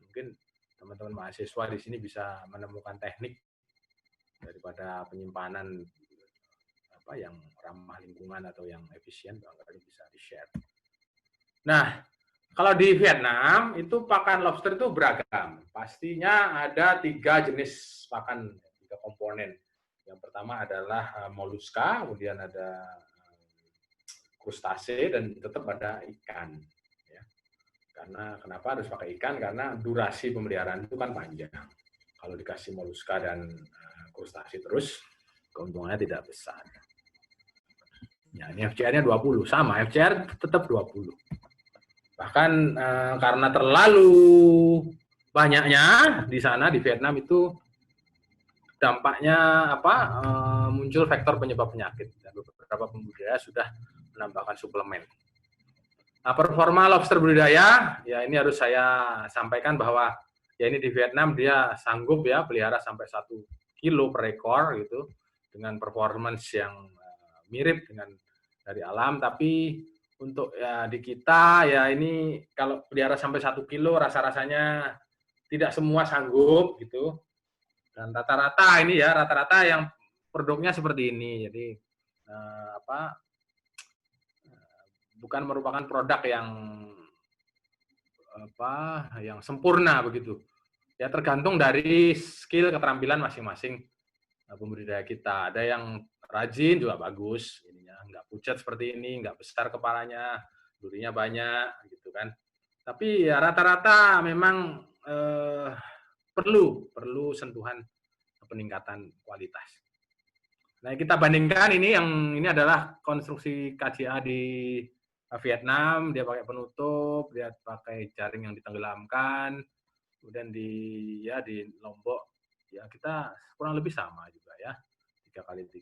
Mungkin teman-teman mahasiswa di sini bisa menemukan teknik daripada penyimpanan apa yang ramah lingkungan atau yang efisien, barangkali bisa di-share. Nah, kalau di Vietnam itu pakan lobster itu beragam. Pastinya ada 3 jenis pakan, 3 komponen. Yang pertama adalah moluska, kemudian ada krustase, dan tetap ada ikan. Ya. Karena kenapa harus pakai ikan? Karena durasi pemeliharaan itu kan panjang. Kalau dikasih moluska dan krustase terus, keuntungannya tidak besar. Ya, ini FCR-nya 20, sama FCR tetap 20. Bahkan karena terlalu banyaknya di sana di Vietnam itu dampaknya muncul faktor penyebab penyakit. Dan beberapa pembudidaya sudah menambahkan suplemen. Nah, performa lobster budidaya, ya ini harus saya sampaikan bahwa ya ini di Vietnam dia sanggup ya pelihara sampai 1 kilo per ekor gitu dengan performance yang mirip dengan dari alam, tapi untuk ya di kita ya ini kalau pelihara sampai 1 kilo rasa-rasanya tidak semua sanggup gitu. Dan rata-rata ini ya rata-rata yang produknya seperti ini. Jadi bukan merupakan produk yang sempurna begitu. Ya tergantung dari skill keterampilan masing-masing pembudidaya kita. Ada yang rajin juga bagus, ininya nggak pucat seperti ini, nggak besar kepalanya, durinya banyak, gitu kan. Tapi ya rata-rata memang perlu sentuhan peningkatan kualitas. Nah kita bandingkan ini adalah konstruksi KJA di Vietnam, dia pakai penutup, dia pakai jaring yang ditenggelamkan, kemudian di Lombok ya kita kurang lebih sama juga ya 3x3.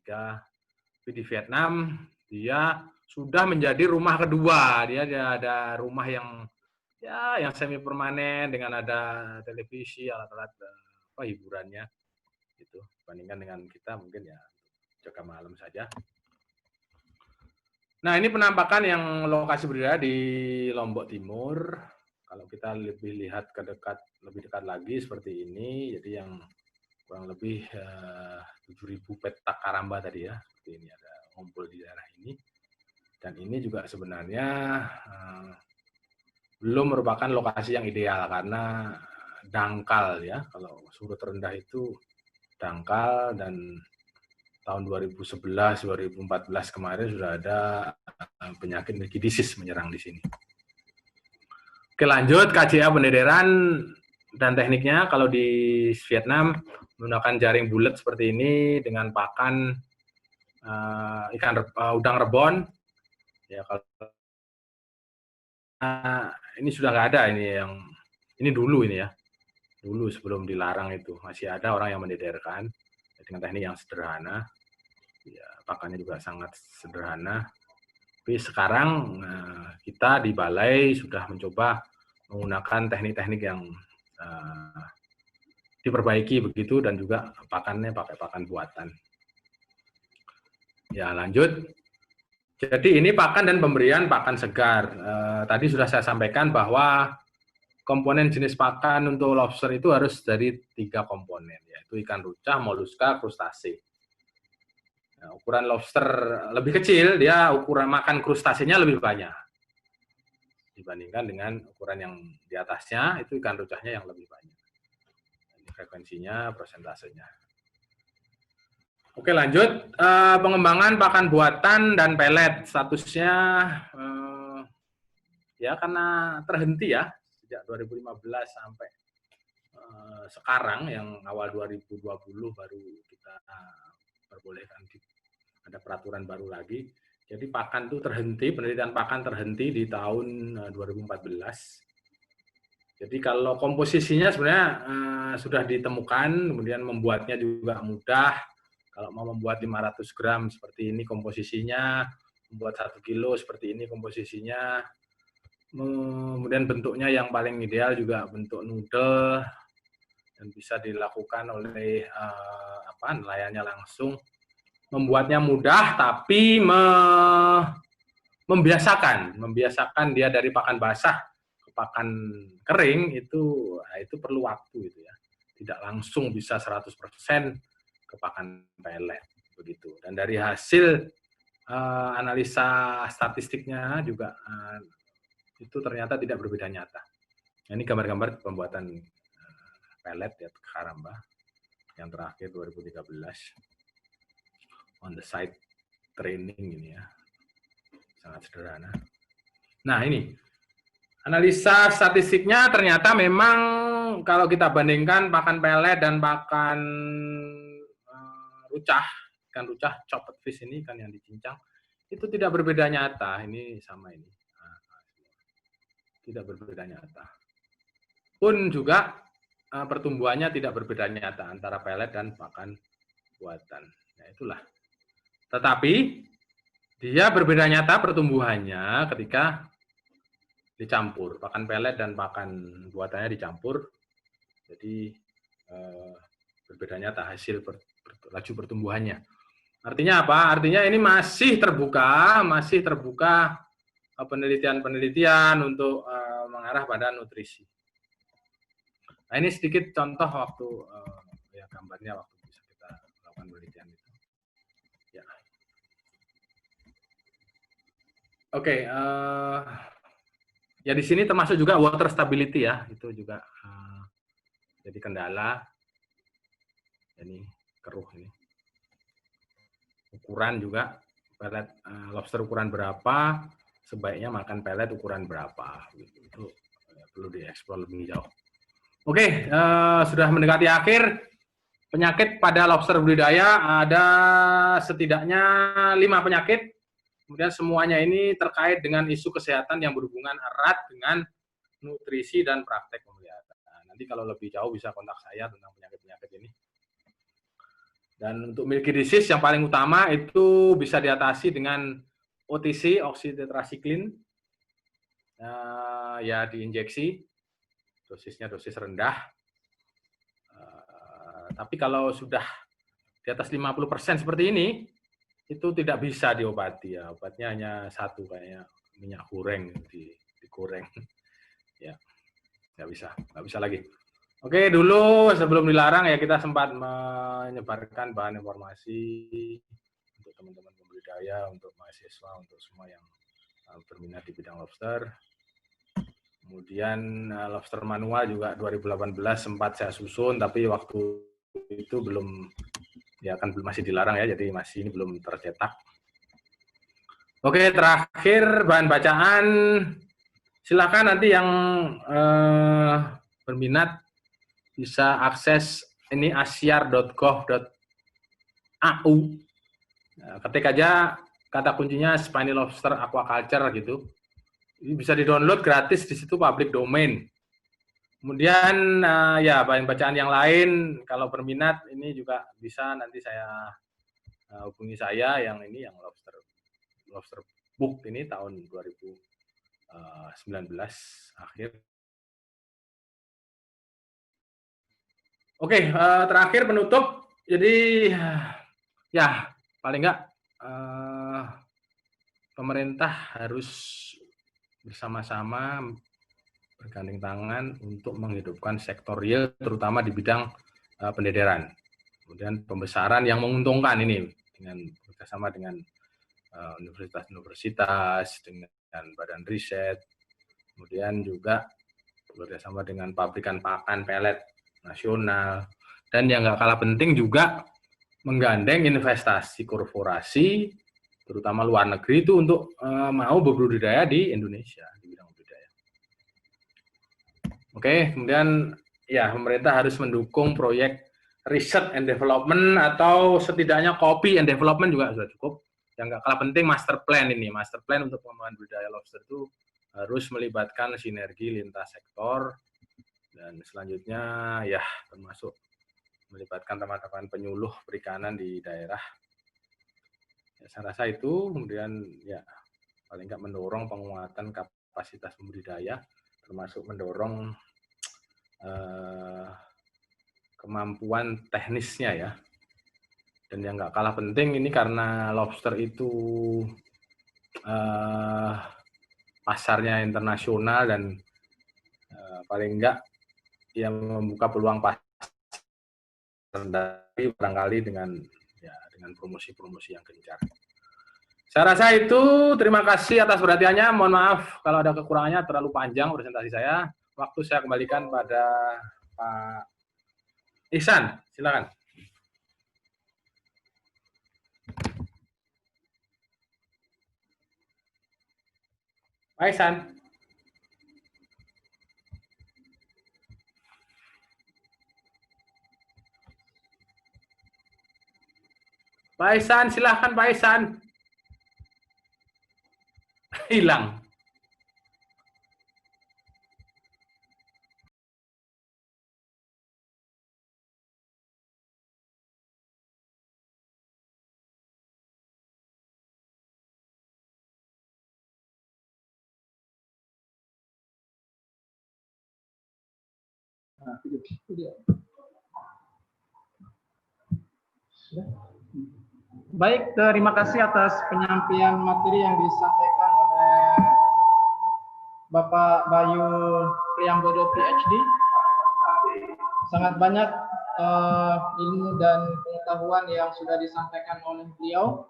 Tapi di Vietnam dia sudah menjadi rumah kedua, dia ada rumah yang semi permanen dengan ada televisi, alat-alat hiburannya gitu. Bandingkan dengan kita mungkin ya jaga malam saja. Nah ini penampakan yang lokasi budidaya di Lombok Timur. Kalau kita lebih lihat lebih dekat lagi seperti ini, jadi yang kurang lebih 7.000 petak karamba tadi ya, seperti ini ada ngumpul di daerah ini. Dan ini juga sebenarnya belum merupakan lokasi yang ideal karena dangkal ya, kalau surut rendah itu dangkal, dan tahun 2011-2014 kemarin sudah ada penyakit milkidisis menyerang di sini. Oke, lanjut KJA pendederan dan tekniknya. Kalau di Vietnam menggunakan jaring bulat seperti ini dengan pakan udang rebon. Ya kalau ini sudah nggak ada, ini dulu ini ya. Dulu sebelum dilarang itu masih ada orang yang mendederkan dengan teknik yang sederhana. Ya, pakannya juga sangat sederhana. Tapi sekarang kita di balai sudah mencoba menggunakan teknik-teknik yang diperbaiki begitu, dan juga pakannya pakai pakan buatan. Ya lanjut. Jadi ini pakan dan pemberian pakan segar. Tadi sudah saya sampaikan bahwa komponen jenis pakan untuk lobster itu harus dari 3 komponen, yaitu ikan rucah, moluska, krustase. Nah, ukuran lobster lebih kecil, dia ukuran makan krustasenya lebih banyak dibandingkan dengan ukuran yang di atasnya, itu ikan rucahnya yang lebih banyak. Ini frekuensinya, persentasenya. Oke lanjut, pengembangan pakan buatan dan pelet. Statusnya ya karena terhenti ya, sejak 2015 sampai sekarang yang awal 2020 baru kita perbolehkan, ada peraturan baru lagi. Jadi pakan itu terhenti, penelitian pakan terhenti di tahun 2014. Jadi kalau komposisinya sebenarnya sudah ditemukan, kemudian membuatnya juga mudah. Kalau mau membuat 500 gram seperti ini komposisinya, membuat 1 kilo seperti ini komposisinya. Kemudian bentuknya yang paling ideal juga bentuk noodle, dan bisa dilakukan oleh nelayannya langsung. membuatnya mudah, tapi membiasakan dia dari pakan basah ke pakan kering itu perlu waktu itu ya. Tidak langsung bisa 100% ke pakan pelet begitu. Dan dari hasil analisa statistiknya juga itu ternyata tidak berbeda nyata. Ini gambar-gambar pembuatan pelet ya Karamba yang terakhir 2013 on the site training ini ya, sangat sederhana. Nah ini analisa statistiknya ternyata memang kalau kita bandingkan pakan pelet dan pakan rucah, ikan rucah chopped fish ini kan yang dicincang itu tidak berbeda nyata. Ini sama ini, tidak berbeda nyata. Pun juga pertumbuhannya tidak berbeda nyata antara pelet dan pakan buatan. Nah, itulah. Tetapi dia berbeda nyata pertumbuhannya ketika dicampur. Pakan pelet dan pakan buatannya dicampur. Jadi berbeda nyata hasil laju pertumbuhannya. Artinya apa? Artinya ini masih terbuka penelitian-penelitian untuk mengarah pada nutrisi. Nah, ini sedikit contoh waktu ya gambarnya waktu bisa kita lakukan penelitian itu. Ya. Oke, ya di sini termasuk juga water stability ya, itu juga jadi kendala. Ini keruh ini. Ukuran juga pelet lobster ukuran berapa, sebaiknya makan pelet ukuran berapa. Itu perlu dieksplor lebih jauh. Oke, sudah mendekati akhir. Penyakit pada lobster budidaya ada setidaknya 5 penyakit. Kemudian semuanya ini terkait dengan isu kesehatan yang berhubungan erat dengan nutrisi dan praktek pemeliharaan. Nanti kalau lebih jauh bisa kontak saya tentang penyakit-penyakit ini. Dan untuk milky disease yang paling utama itu bisa diatasi dengan OTC, oxytetracycline, ya diinjeksi. Dosisnya dosis rendah. Tapi kalau sudah di atas 50% seperti ini, itu tidak bisa diobati ya. Obatnya hanya satu, kayak minyak goreng digoreng. Ya, nggak bisa lagi. Oke, dulu sebelum dilarang ya kita sempat menyebarkan bahan informasi untuk teman-teman pembudidaya, untuk mahasiswa, untuk semua yang berminat di bidang lobster. Kemudian lobster manual juga 2018 sempat saya susun, tapi waktu itu belum, ya kan masih dilarang ya, jadi masih ini belum tercetak. Oke, terakhir bahan bacaan, silakan nanti yang berminat bisa akses ini asyar.gov.au. Ketik aja kata kuncinya Spiny Lobster Aquaculture gitu. Ini bisa di-download gratis di situ, public domain. Kemudian ya bahan bacaan yang lain kalau berminat ini juga bisa nanti saya hubungi saya yang ini yang lobster book ini tahun 2019 akhir. Oke, terakhir penutup. Jadi ya paling enggak pemerintah harus bersama-sama bergandeng tangan untuk menghidupkan sektor real, terutama di bidang pendedaran. Kemudian pembesaran yang menguntungkan ini dengan bekerjasama dengan universitas-universitas, dengan badan riset, kemudian juga bekerjasama dengan pabrikan pakan pelet nasional, dan yang nggak kalah penting juga menggandeng investasi korporasi, terutama luar negeri itu untuk mau berbudidaya di Indonesia di bidang budidaya. Oke, kemudian ya pemerintah harus mendukung proyek research and development atau setidaknya copy and development juga sudah cukup. Yang nggak kalah penting master plan ini, master plan untuk pengembangan budidaya lobster itu harus melibatkan sinergi lintas sektor, dan selanjutnya ya termasuk melibatkan teman-teman penyuluh perikanan di daerah. Ya, saya rasa itu. Kemudian ya paling nggak mendorong penguatan kapasitas pembudidaya, termasuk mendorong kemampuan teknisnya ya. Dan yang nggak kalah penting ini karena lobster itu pasarnya internasional dan paling enggak yang membuka peluang pasar dari barangkali dengan promosi-promosi yang gencar. Saya rasa itu. Terima kasih atas perhatiannya. Mohon maaf kalau ada kekurangannya, terlalu panjang presentasi saya. Waktu saya kembalikan pada Pak Ihsan. Silakan. Pak Ihsan. Pak Ihsan, silahkan Pak Ihsan. Hilang. Baik, terima kasih atas penyampaian materi yang disampaikan oleh Bapak Bayu Priambodo PhD. Sangat banyak ilmu dan pengetahuan yang sudah disampaikan oleh beliau.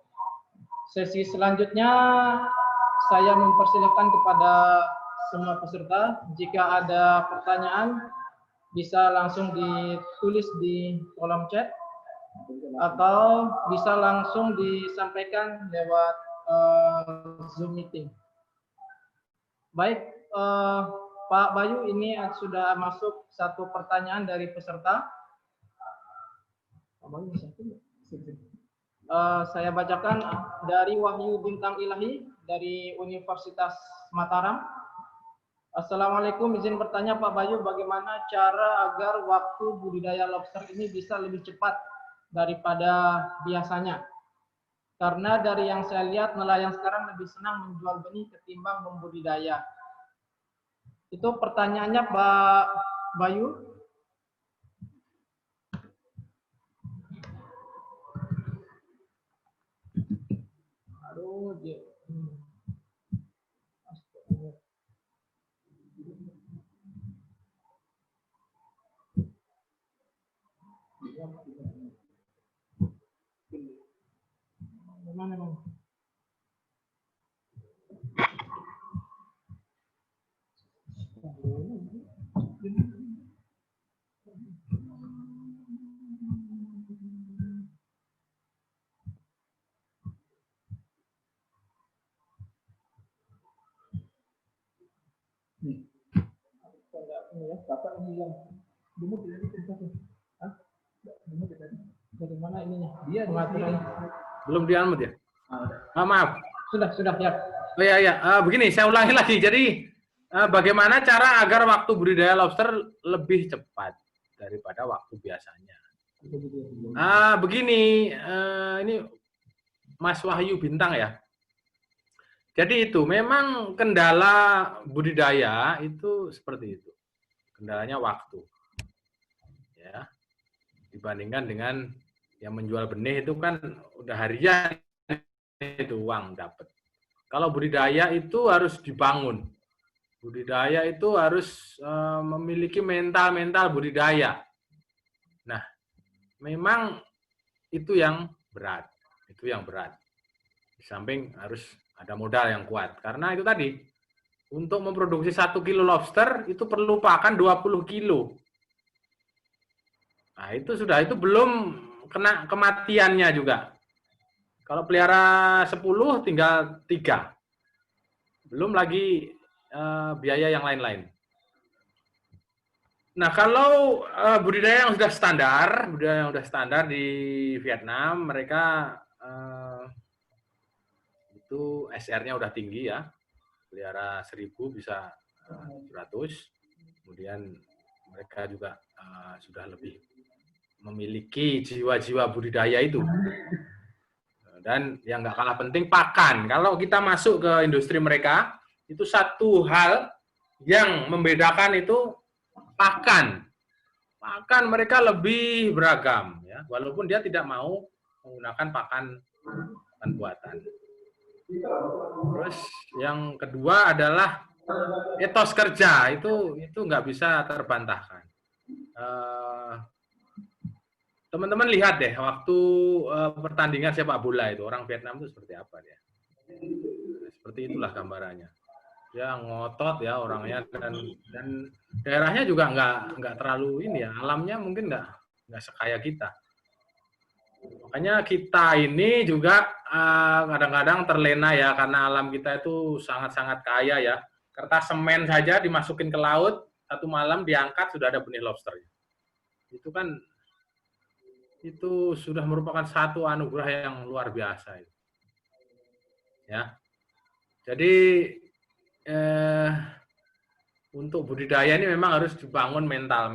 Sesi selanjutnya saya mempersilahkan kepada semua peserta, jika ada pertanyaan bisa langsung ditulis di kolom chat atau bisa langsung disampaikan lewat Zoom meeting. Baik, Pak Bayu, ini sudah masuk satu pertanyaan dari peserta. Saya bacakan dari Wahyu Bintang Ilahi dari Universitas Mataram. Assalamualaikum, izin bertanya Pak Bayu, bagaimana cara agar waktu budidaya lobster ini bisa lebih cepat daripada biasanya? Karena dari yang saya lihat, nelayan sekarang lebih senang menjual benih ketimbang membudidaya. Itu pertanyaannya Pak Bayu. Aduh, mana bang? Bapak ini yang dulu dari mana ininya? Dia pengaturan. Belum dianmut ya? Maaf. Sudah ya. Oh ya. Begini, saya ulangi lagi. Jadi, bagaimana cara agar waktu budidaya lobster lebih cepat daripada waktu biasanya? Begini, ini Mas Wahyu Bintang ya. Jadi itu memang kendala budidaya itu seperti itu. Kendalanya waktu. Ya. Dibandingkan dengan yang menjual benih itu kan udah harian itu uang dapat. Kalau budidaya itu harus dibangun. Budidaya itu harus memiliki mental budidaya. Nah, memang itu yang berat. Di samping harus ada modal yang kuat. Karena itu tadi, untuk memproduksi 1 kilo lobster itu perlu pakan 20 kilo. Nah, itu belum kena kematiannya juga. Kalau pelihara 10 tinggal 3. Belum lagi biaya yang lain-lain. Nah, kalau budidaya yang sudah standar di Vietnam, mereka itu SR-nya udah tinggi ya. Pelihara 1000 bisa 100. Kemudian mereka juga sudah lebih memiliki jiwa-jiwa budidaya itu. Dan yang nggak kalah penting pakan. Kalau kita masuk ke industri mereka, itu satu hal yang membedakan itu pakan. Pakan mereka lebih beragam, ya. Walaupun dia tidak mau menggunakan pakan buatan. Terus yang kedua adalah etos kerja, itu nggak bisa terbantahkan. Teman-teman lihat deh waktu pertandingan sepak bola itu orang Vietnam itu seperti apa dia. Seperti itulah gambarannya. Dia ngotot ya orangnya dan daerahnya juga nggak terlalu ini ya, alamnya mungkin nggak sekaya kita. Makanya kita ini juga kadang-kadang terlena ya karena alam kita itu sangat-sangat kaya ya. Kertas semen saja dimasukin ke laut, satu malam diangkat sudah ada benih lobsternya. Itu kan itu sudah merupakan satu anugerah yang luar biasa. Ya, jadi untuk budidaya ini memang harus dibangun mental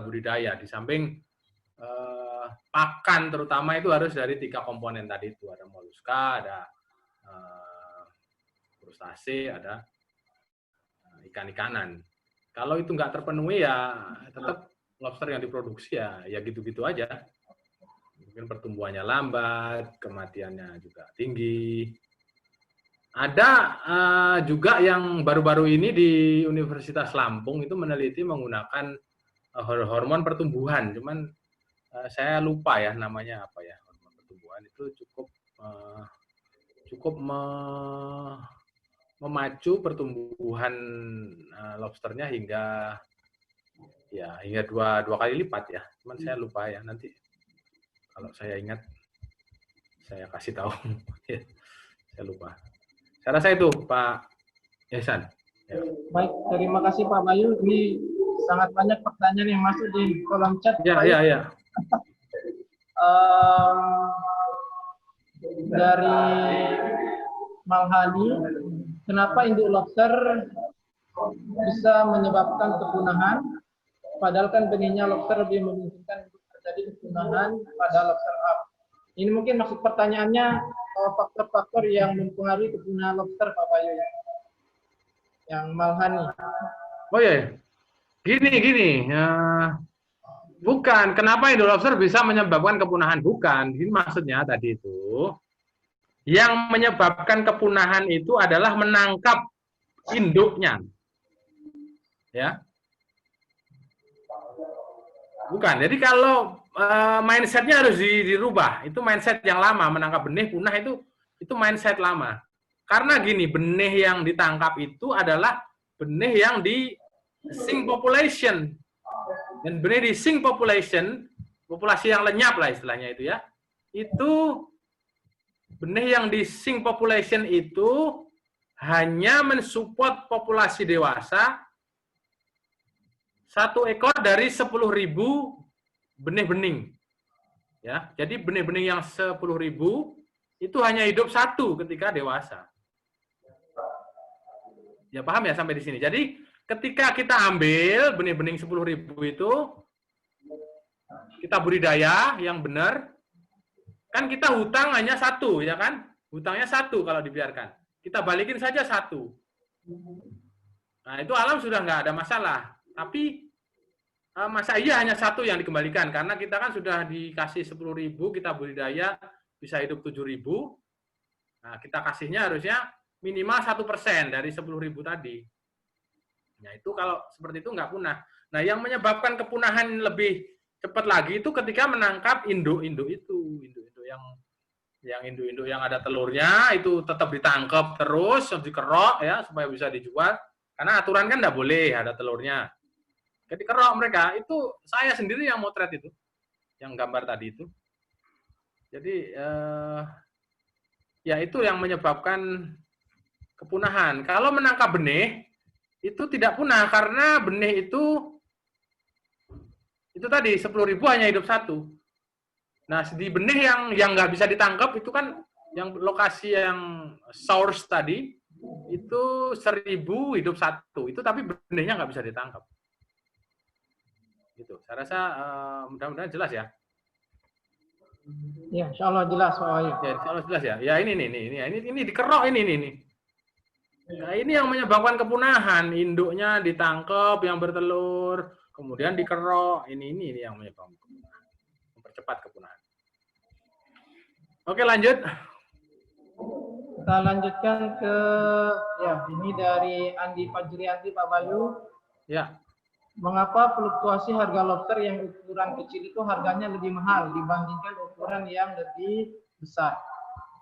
budidaya. Di samping pakan terutama itu harus dari 3 komponen tadi itu, ada moluska, ada krustase, ada ikan-ikanan. Kalau itu nggak terpenuhi ya tetap lobster yang diproduksi ya gitu-gitu aja. Mungkin pertumbuhannya lambat, kematiannya juga tinggi. Ada juga yang baru-baru ini di Universitas Lampung itu meneliti menggunakan hormon pertumbuhan. Cuman saya lupa ya namanya apa ya, hormon pertumbuhan itu cukup memacu pertumbuhan lobsternya hingga dua kali lipat ya. Cuman saya lupa ya, nanti kalau saya ingat saya kasih tahu. Saya lupa. Saya rasa itu Pak Ihsan. Ya. Baik, terima kasih Pak Bayu. Ini sangat banyak pertanyaan yang masuk di kolom chat. Ya. Dari Malhani, kenapa induk lobster bisa menyebabkan kepunahan? Padahal kan benihnya lobster lebih memungkinkan untuk terjadi kepunahan pada lobster up. Ini mungkin maksud pertanyaannya faktor-faktor yang mempengaruhi kepunahan lobster, Pak Bayu. Yang Malhani. Oh ya, gini. Bukan, kenapa induk lobster bisa menyebabkan kepunahan? Bukan, ini maksudnya tadi itu. Yang menyebabkan kepunahan itu adalah menangkap induknya. Ya. Bukan, jadi kalau mindsetnya harus dirubah. Itu mindset yang lama, menangkap benih punah itu mindset lama. Karena gini, benih yang ditangkap itu adalah benih yang di sink population. Dan benih di sink population, populasi yang lenyap lah istilahnya itu ya, itu benih yang di sink population itu hanya mensupport populasi dewasa 1 ekor dari 10.000 benih bening. Ya, jadi benih-benih yang 10.000 itu hanya hidup 1 ketika dewasa. Ya paham ya sampai di sini. Jadi ketika kita ambil benih-benih 10.000 itu, kita budidaya yang benar, kan kita hutang hanya 1, ya kan? Hutangnya 1 kalau dibiarkan. Kita balikin saja 1. Nah itu alam sudah nggak ada masalah. Tapi masa iya hanya 1 yang dikembalikan? Karena kita kan sudah dikasih 10.000, kita budidaya bisa hidup 7.000. Nah kita kasihnya harusnya minimal 1% dari 10.000 tadi. Nah itu kalau seperti itu nggak punah. Nah yang menyebabkan kepunahan lebih cepat lagi itu ketika menangkap induk-induk itu, induk-induk yang ada telurnya itu tetap ditangkap terus, dikerok ya supaya bisa dijual. Karena aturan kan nggak boleh ada telurnya. Jadi kerok mereka itu saya sendiri yang motret itu, yang gambar tadi itu. Jadi ya itu yang menyebabkan kepunahan. Kalau menangkap benih itu tidak punah karena benih itu tadi 10.000 hanya hidup 1. Nah di benih yang nggak bisa ditangkap itu kan yang lokasi yang source tadi itu 1.000 hidup 1. Itu tapi benihnya nggak bisa ditangkap. Gitu. Saya rasa mudah-mudahan jelas ya. Ya, insya Allah jelas Pak Bayu. Ya, insya Allah jelas ya. Ya ini dikerok ini. Nah, ini yang menyebabkan kepunahan. Induknya ditangkap yang bertelur, kemudian dikerok. Ini yang menyebabkan kepunahan. Mempercepat kepunahan. Oke, lanjut. Kita lanjutkan ke ini dari Andi Fajrianti, Pak Bayu. Ya. Mengapa fluktuasi harga lobster yang ukuran kecil itu harganya lebih mahal dibandingkan ukuran yang lebih besar?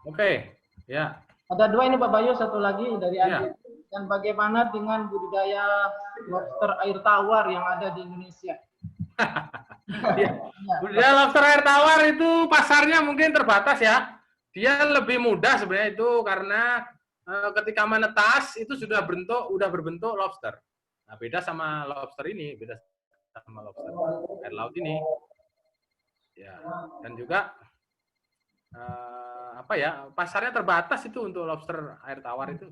Oke, ya. Ada dua ini Pak Bayu, satu lagi dari Andi. Ya. Dan bagaimana dengan budidaya lobster air tawar yang ada di Indonesia? Ya. Budidaya lobster air tawar itu pasarnya mungkin terbatas ya. Dia lebih mudah sebenarnya itu karena ketika menetas itu sudah berbentuk lobster. Nah, beda sama lobster ini, beda sama lobster air laut ini. Ya, dan juga pasarnya terbatas itu untuk lobster air tawar itu.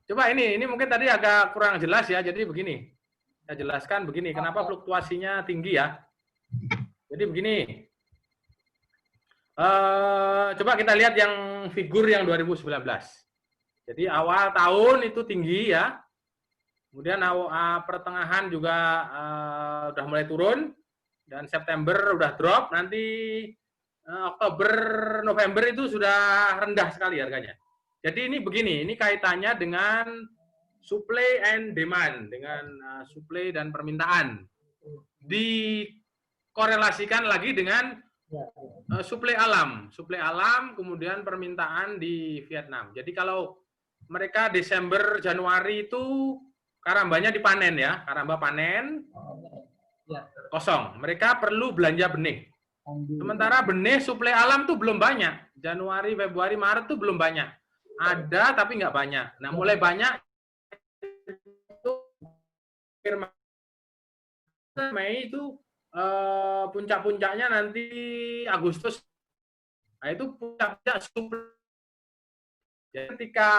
Coba ini mungkin tadi agak kurang jelas ya. Jadi begini, saya jelaskan begini, kenapa fluktuasinya tinggi ya. Jadi begini. Coba kita lihat yang figur yang 2019. Jadi awal tahun itu tinggi ya. Kemudian pertengahan juga udah mulai turun. Dan September udah drop. Nanti Oktober, November itu sudah rendah sekali harganya. Jadi ini begini, ini kaitannya dengan supply and demand, dengan supply dan permintaan. Dikorelasikan lagi dengan suplai alam, kemudian permintaan di Vietnam. Jadi kalau mereka Desember, Januari itu karambanya dipanen ya, karamba panen, kosong. Mereka perlu belanja benih. Sementara benih suplai alam tuh belum banyak. Januari, Februari, Maret tuh belum banyak. Ada tapi nggak banyak. Nah mulai banyak itu Mei itu puncak-puncaknya nanti Agustus. Nah, itu puncak-puncak suplai. Jadi ketika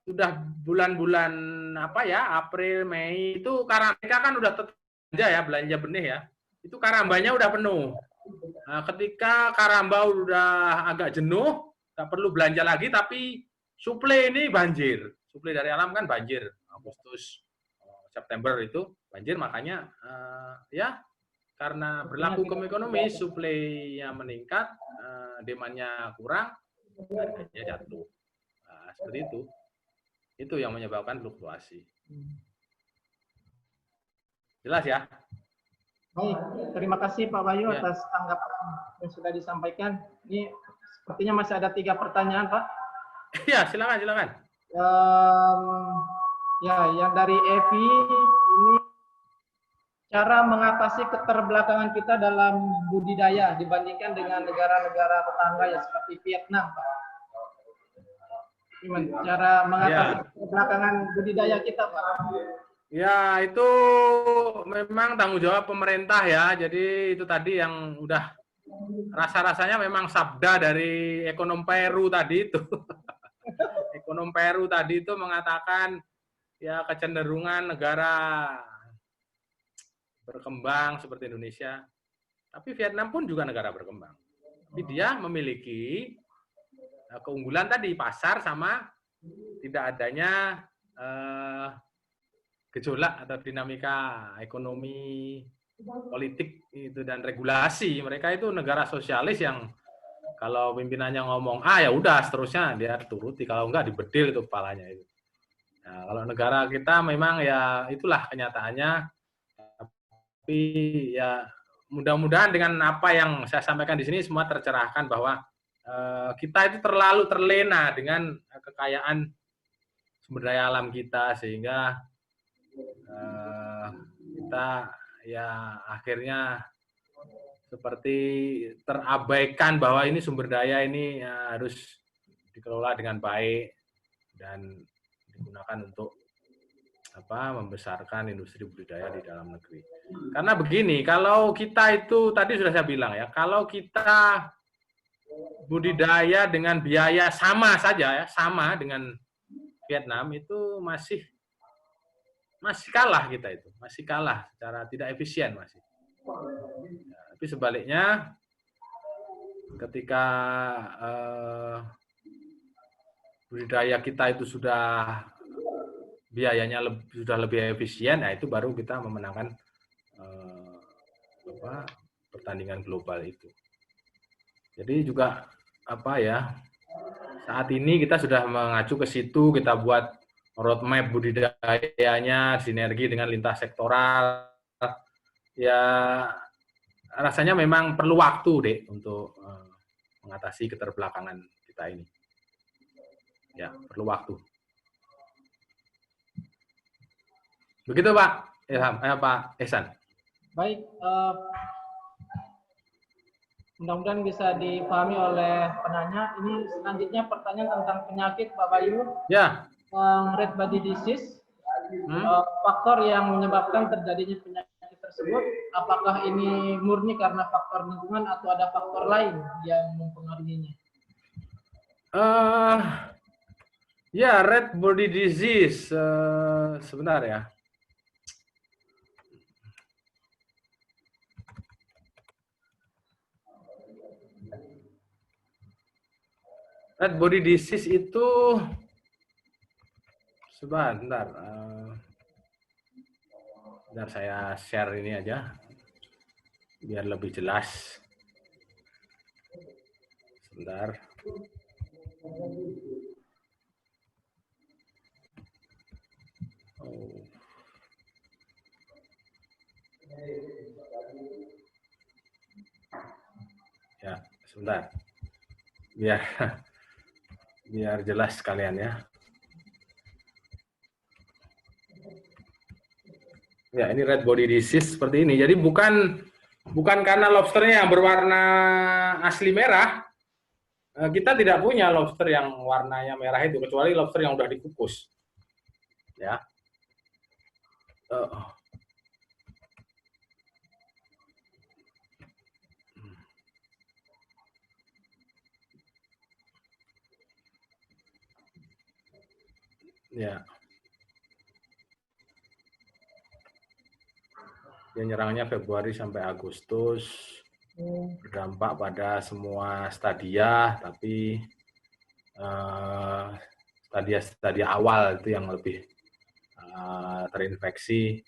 sudah bulan-bulan April, Mei itu mereka kan udah belanja benih ya. Itu karambanya udah penuh. Nah, ketika karamba udah agak jenuh, nggak perlu belanja lagi, tapi suplai ini banjir. Suplai dari alam kan banjir. Agustus, September itu banjir, makanya karena berlaku hukum ekonomi, suplainya meningkat, demandnya kurang, harganya jatuh. Nah, seperti itu. Itu yang menyebabkan fluktuasi. Jelas ya? Baik, terima kasih Pak Bayu atas tanggapan yang sudah disampaikan. Ini sepertinya masih ada 3 pertanyaan, Pak. Iya, silakan. Yang dari Evi ini, cara mengatasi keterbelakangan kita dalam budidaya dibandingkan dengan negara-negara tetangga ya seperti Vietnam, Pak. Gimana cara mengatasi keterbelakangan budidaya kita, Pak? Ya, itu memang tanggung jawab pemerintah ya. Jadi itu tadi yang udah rasa-rasanya memang sabda dari ekonom Peru tadi itu. Ekonom Peru tadi itu mengatakan ya kecenderungan negara berkembang seperti Indonesia. Tapi Vietnam pun juga negara berkembang. Tapi dia memiliki keunggulan tadi, pasar sama tidak adanya gejolak atau dinamika ekonomi, politik itu dan regulasi. Mereka itu negara sosialis yang kalau pimpinannya ngomong ya udah seterusnya dia turuti, kalau enggak dibedil itu kepalanya itu. Nah, kalau negara kita memang ya itulah kenyataannya. Tapi ya mudah-mudahan dengan apa yang saya sampaikan di sini semua tercerahkan bahwa kita itu terlalu terlena dengan kekayaan sumber daya alam kita sehingga kita ya akhirnya seperti terabaikan bahwa ini sumber daya ini harus dikelola dengan baik dan digunakan untuk membesarkan industri budidaya di dalam negeri. Karena begini, kalau kita itu tadi sudah saya bilang ya, kalau kita budidaya dengan biaya sama saja ya, sama dengan Vietnam itu masih kalah kita itu, masih kalah secara tidak efisien masih. Ya, tapi sebaliknya ketika budidaya kita itu sudah biayanya sudah lebih efisien, itu baru kita memenangkan pertandingan global itu. Jadi juga apa ya, saat ini kita sudah mengacu ke situ, kita buat roadmap budidayanya, sinergi dengan lintas sektoral. Ya rasanya memang perlu waktu, Dek, untuk mengatasi keterbelakangan kita ini. Ya, perlu waktu. Begitu Pak Ilham, Pak Ihsan. Baik, mudah-mudahan bisa dipahami oleh penanya. Ini selanjutnya pertanyaan tentang penyakit Pak Bayu. Ya. Red body disease, faktor yang menyebabkan terjadinya penyakit tersebut, apakah ini murni karena faktor lingkungan atau ada faktor lain yang mempengaruhinya? Ya, red body disease, sebentar ya. Red body disease itu sebentar, bentar saya share ini aja biar lebih jelas. Sebentar. Oh. Ya, sebentar. Biar jelas sekalian ya. Ya, ini red body disease seperti ini. Jadi bukan karena lobsternya yang berwarna asli merah. Kita tidak punya lobster yang warnanya merah itu, kecuali lobster yang udah dikukus. Ya. Ya. Dia nyerangnya Februari sampai Agustus, berdampak pada semua stadia, tapi stadia awal itu yang lebih terinfeksi,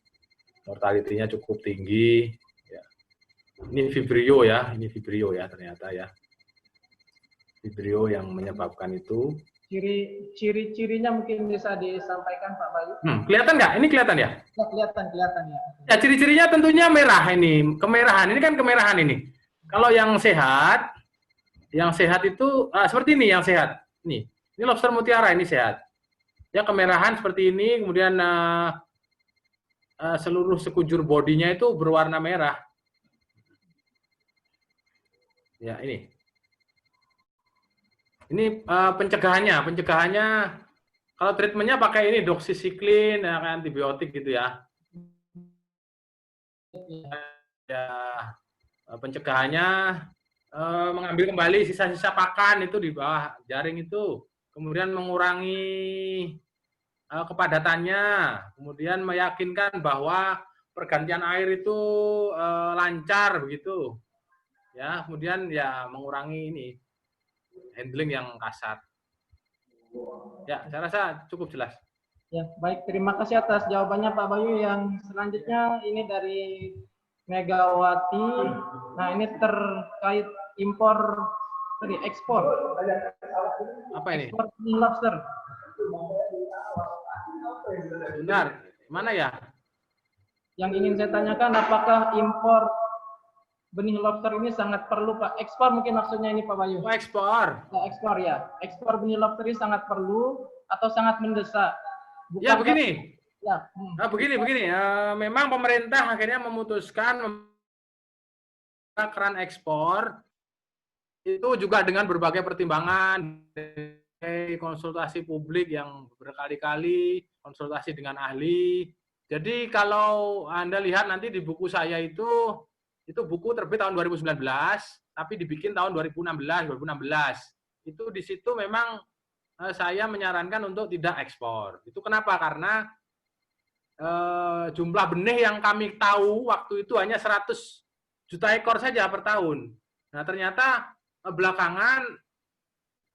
mortalitinya cukup tinggi. Ya. Ini Vibrio ya, ternyata ya. Vibrio yang menyebabkan itu. Ciri-cirinya mungkin bisa disampaikan Pak Bayu. Kelihatan nggak? Ini kelihatan ya? Ya, kelihatan ya. Ya, ciri-cirinya tentunya merah ini, kemerahan. Ini kan kemerahan ini. Kalau yang sehat itu seperti ini yang sehat. Ini lobster mutiara ini sehat. Ya, kemerahan seperti ini, kemudian seluruh sekujur bodinya itu berwarna merah. Ya, ini. Ini pencegahannya kalau treatmentnya pakai ini doxycycline, antibiotik gitu ya. Ya, pencegahannya mengambil kembali sisa-sisa pakan itu di bawah jaring itu, kemudian mengurangi kepadatannya, kemudian meyakinkan bahwa pergantian air itu lancar begitu. Ya, kemudian ya mengurangi ini handling yang kasar. Ya, saya rasa cukup jelas. Ya, baik. Terima kasih atas jawabannya Pak Bayu. Yang selanjutnya ini dari Megawati. Nah, ini terkait ekspor. Apa ini? Ekspor lobster. Benar. Mana ya? Yang ingin saya tanyakan, apakah impor benih lobster ini sangat perlu, Pak? Ekspor mungkin maksudnya ini, Pak Bayu. Oh, ekspor. Nah, ekspor ya. Ekspor benih lobster ini sangat perlu atau sangat mendesak? Ya, begini. Ya. Nah, begini. Memang pemerintah akhirnya memutuskan keran ekspor itu juga dengan berbagai pertimbangan, konsultasi publik yang berkali-kali, konsultasi dengan ahli. Jadi kalau Anda lihat nanti di buku saya itu buku terbit tahun 2019, tapi dibikin tahun 2016. Itu di situ memang saya menyarankan untuk tidak ekspor. Itu kenapa? Karena jumlah benih yang kami tahu waktu itu hanya 100 juta ekor saja per tahun. Nah, ternyata belakangan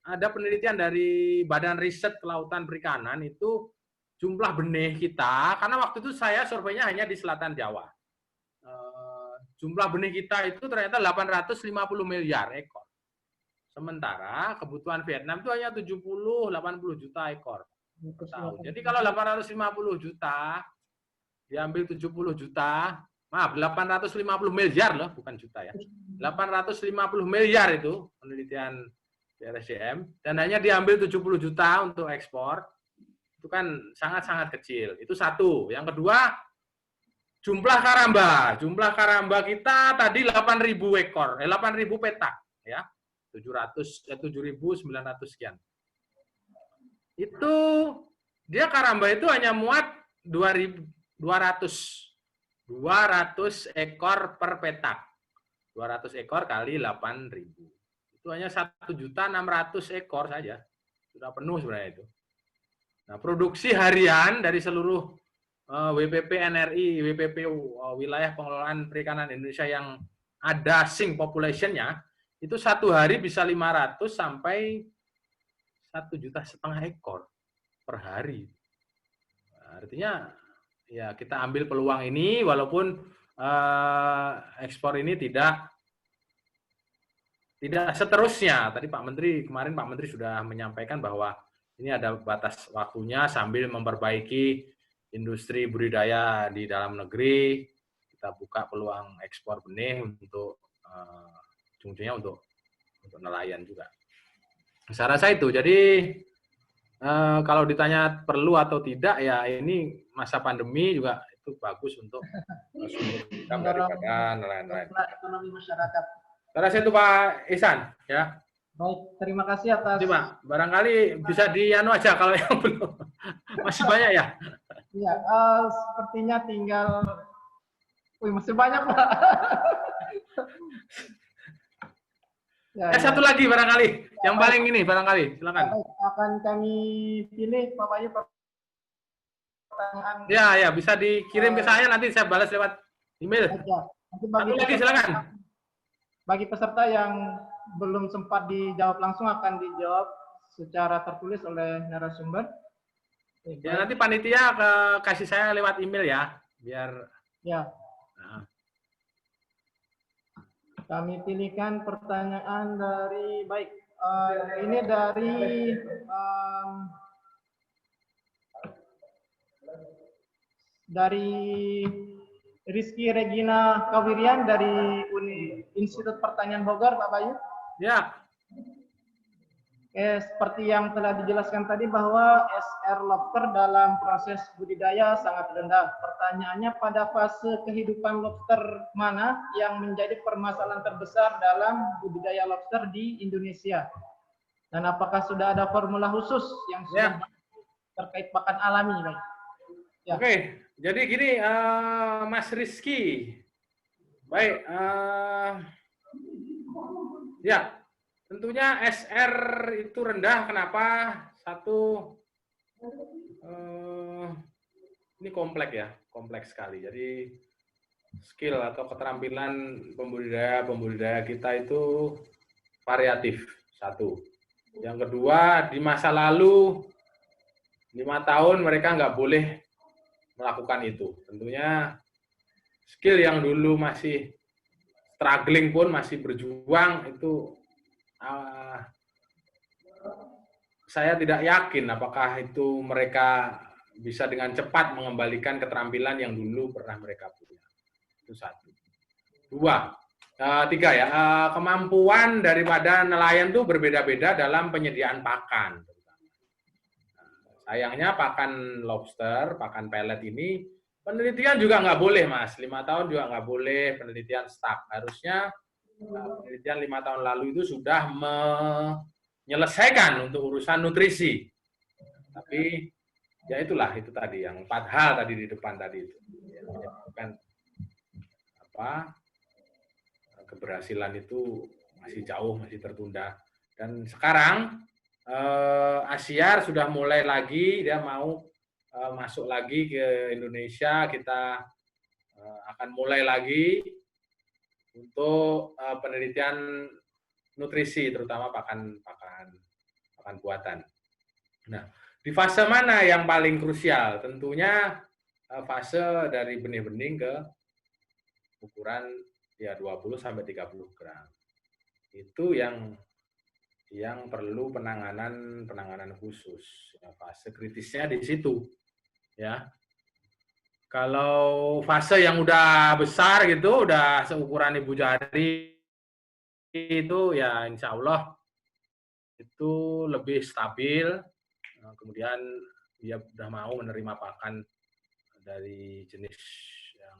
ada penelitian dari Badan Riset Kelautan Perikanan itu jumlah benih kita, karena waktu itu saya surveinya hanya di selatan Jawa. Jumlah benih kita itu ternyata 850 miliar ekor. Sementara kebutuhan Vietnam itu hanya 70-80 juta ekor per tahun. Jadi kalau 850 juta diambil 70 juta, maaf 850 miliar loh, bukan juta ya. 850 miliar itu penelitian di RSCM dan hanya diambil 70 juta untuk ekspor. Itu kan sangat-sangat kecil. Itu satu. Yang kedua, jumlah karamba. Jumlah karamba kita tadi 8.000 ekor, 8.000 petak ya. 7.900 sekian. Itu dia karamba itu hanya muat 200 ekor per petak. 200 ekor kali 8.000. Itu hanya 1.600.000 ekor saja. Sudah penuh sebenarnya itu. Nah, produksi harian dari seluruh WPP NRI, WPP wilayah pengelolaan perikanan Indonesia yang ada sink population-nya, itu satu hari bisa 500 sampai 1,5 juta ekor per hari. Nah, artinya ya kita ambil peluang ini walaupun ekspor ini tidak seterusnya. Tadi kemarin Pak Menteri sudah menyampaikan bahwa ini ada batas waktunya sambil memperbaiki industri budidaya di dalam negeri. Kita buka peluang ekspor benih untuk ujung-ujungnya untuk nelayan juga. Saya rasa itu. Jadi kalau ditanya perlu atau tidak, ya ini masa pandemi juga itu bagus untuk daripada nelayan-nelayan. Ekonomi masyarakat. Saya rasa itu Pak Ihsan, ya. Baik, terima kasih atas. Jadi Pak, barangkali bisa dianu aja kalau yang belum. Masih banyak ya? Iya, sepertinya tinggal. Masih banyak Pak. Satu lagi barangkali, yang paling ini barangkali, silakan. Akan kami pilih Pak Bayu pertanyaan. Ya, bisa dikirim ke saya, nanti saya balas lewat email. Satu lagi, silakan. Bagi peserta yang belum sempat dijawab langsung akan dijawab secara tertulis oleh narasumber. Ya, nanti panitia kasih saya lewat email ya, biar. Ya. Nah. Kami pilihkan pertanyaan dari ini dari Rizky Regina Kawirian dari Institut Pertanian Bogor, Pak Bayu. Ya. Seperti yang telah dijelaskan tadi bahwa SR lobster dalam proses budidaya sangat rendah. Pertanyaannya, pada fase kehidupan lobster mana yang menjadi permasalahan terbesar dalam budidaya lobster di Indonesia? Dan apakah sudah ada formula khusus yang sudah terkait pakan alami? Ya. Oke, jadi gini Mas Rizky. Baik, ya. Tentunya SR itu rendah, kenapa? Satu, ini kompleks sekali. Jadi skill atau keterampilan pembudidaya kita itu variatif, satu. Yang kedua, di masa lalu 5 tahun mereka nggak boleh melakukan itu. Tentunya skill yang dulu masih struggling pun, masih berjuang, itu saya tidak yakin apakah itu mereka bisa dengan cepat mengembalikan keterampilan yang dulu pernah mereka punya. Itu satu. Tiga ya, kemampuan daripada nelayan itu berbeda-beda dalam penyediaan pakan. Sayangnya pakan lobster, pakan pelet ini, penelitian juga nggak boleh, Mas. 5 tahun juga nggak boleh penelitian stuck. Harusnya penelitian 5 tahun lalu itu sudah menyelesaikan untuk urusan nutrisi. Tapi ya itulah, itu tadi yang 4 hal tadi di depan tadi itu. Ya, menyebabkan keberhasilan itu masih jauh, masih tertunda. Dan sekarang Asyar sudah mulai lagi, dia mau masuk lagi ke Indonesia, kita akan mulai lagi untuk penelitian nutrisi, terutama pakan buatan. Nah, di fase mana yang paling krusial? Tentunya fase dari benih-benih ke ukuran ya 20 sampai 30 gram. Itu yang yang perlu penanganan khusus. Ya, fase kritisnya di situ, ya. Kalau fase yang udah besar gitu, udah seukuran ibu jari itu ya insya Allah itu lebih stabil. Kemudian dia udah mau menerima pakan dari jenis yang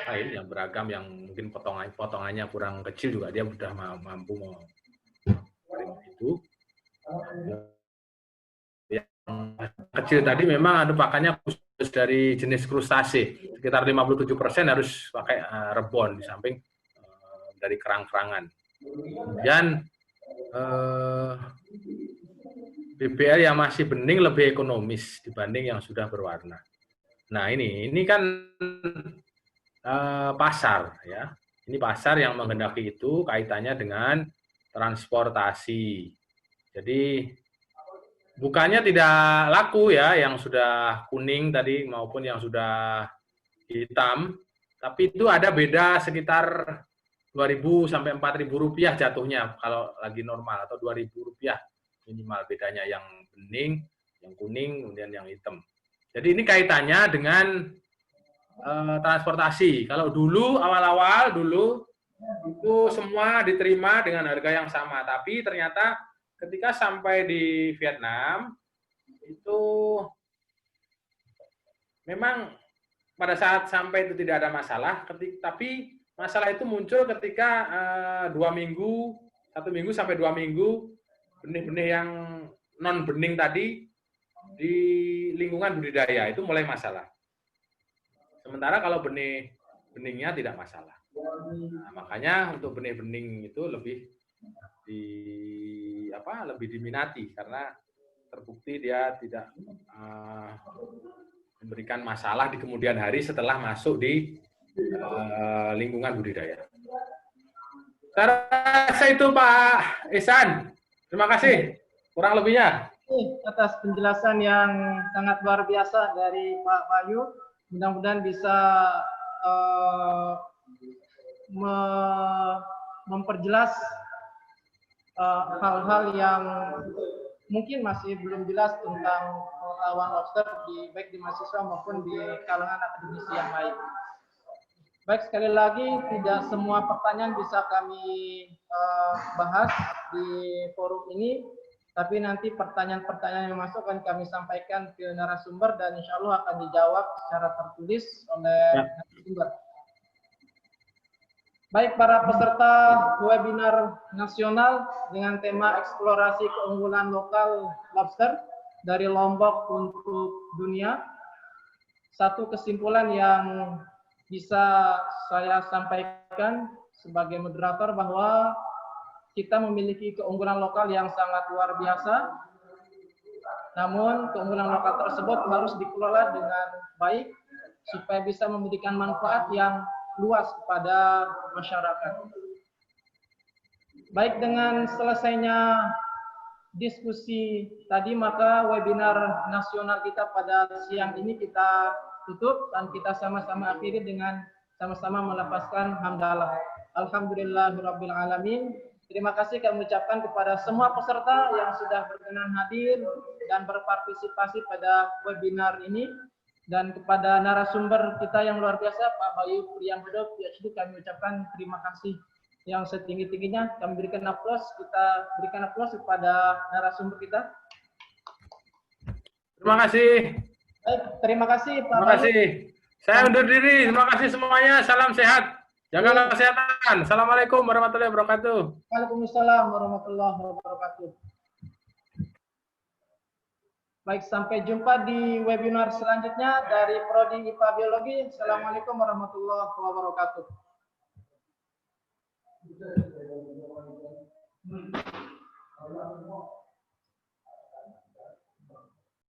lain, yang beragam, yang mungkin potongannya kurang kecil juga dia sudah mampu menerima itu. Yang kecil tadi memang ada pakannya khusus dari jenis krustase, sekitar 57% harus pakai rebon di samping dari kerang-kerangan. Kemudian BBL yang masih bening lebih ekonomis dibanding yang sudah berwarna. Nah ini kan pasar, ya. Ini pasar yang menghendaki itu kaitannya dengan transportasi. Jadi bukannya tidak laku ya yang sudah kuning tadi maupun yang sudah hitam, tapi itu ada beda sekitar 2.000 sampai 4.000 rupiah jatuhnya kalau lagi normal, atau 2.000 rupiah minimal bedanya, yang bening, yang kuning, kemudian yang hitam. Jadi ini kaitannya dengan transportasi. Kalau dulu awal-awal dulu itu semua diterima dengan harga yang sama, tapi ternyata ketika sampai di Vietnam itu memang pada saat sampai itu tidak ada masalah, tapi masalah itu muncul ketika 1 minggu sampai 2 minggu benih-benih yang non bening tadi di lingkungan budidaya itu mulai masalah. Sementara kalau beningnya tidak masalah. Nah, makanya untuk benih-bening itu lebih diminati karena terbukti dia tidak memberikan masalah di kemudian hari setelah masuk di lingkungan budidaya. Saya rasa itu Pak Ihsan. Terima kasih. Kurang lebihnya. Atas penjelasan yang sangat luar biasa dari Pak Bayu. Mudah-mudahan bisa memperjelas hal-hal yang mungkin masih belum jelas tentang pengetahuan lobster baik di mahasiswa maupun di kalangan akademisi yang lain. Baik, sekali lagi tidak semua pertanyaan bisa kami bahas di forum ini, tapi nanti pertanyaan-pertanyaan yang masuk akan kami sampaikan ke narasumber dan insya Allah akan dijawab secara tertulis oleh narasumber. Baik, para peserta webinar nasional dengan tema eksplorasi keunggulan lokal lobster dari Lombok untuk dunia. Satu kesimpulan yang bisa saya sampaikan sebagai moderator bahwa kita memiliki keunggulan lokal yang sangat luar biasa. Namun keunggulan lokal tersebut harus dikelola dengan baik supaya bisa memberikan manfaat yang luas kepada masyarakat. Baik, dengan selesainya diskusi tadi, maka webinar nasional kita pada siang ini kita tutup dan kita sama-sama akhiri dengan sama-sama melafazkan hamdalah. Alhamdulillahirabbil alamin. Terima kasih kami ucapkan kepada semua peserta yang sudah berkenan hadir dan berpartisipasi pada webinar ini, dan kepada narasumber kita yang luar biasa Pak Bayu Priambodo PhD, kami ucapkan terima kasih yang setinggi-tingginya. Kami berikan aplaus, kita berikan aplaus kepada narasumber kita. Terima kasih. Baik, terima kasih Pak Terima Bayu. kasih. Saya undur diri. Terima kasih semuanya. Salam sehat. Jaga kesehatan. Assalamualaikum warahmatullahi wabarakatuh. Waalaikumsalam warahmatullahi wabarakatuh. Baik, sampai jumpa di webinar selanjutnya dari Prodi IPA Biologi. Assalamualaikum warahmatullahi wabarakatuh.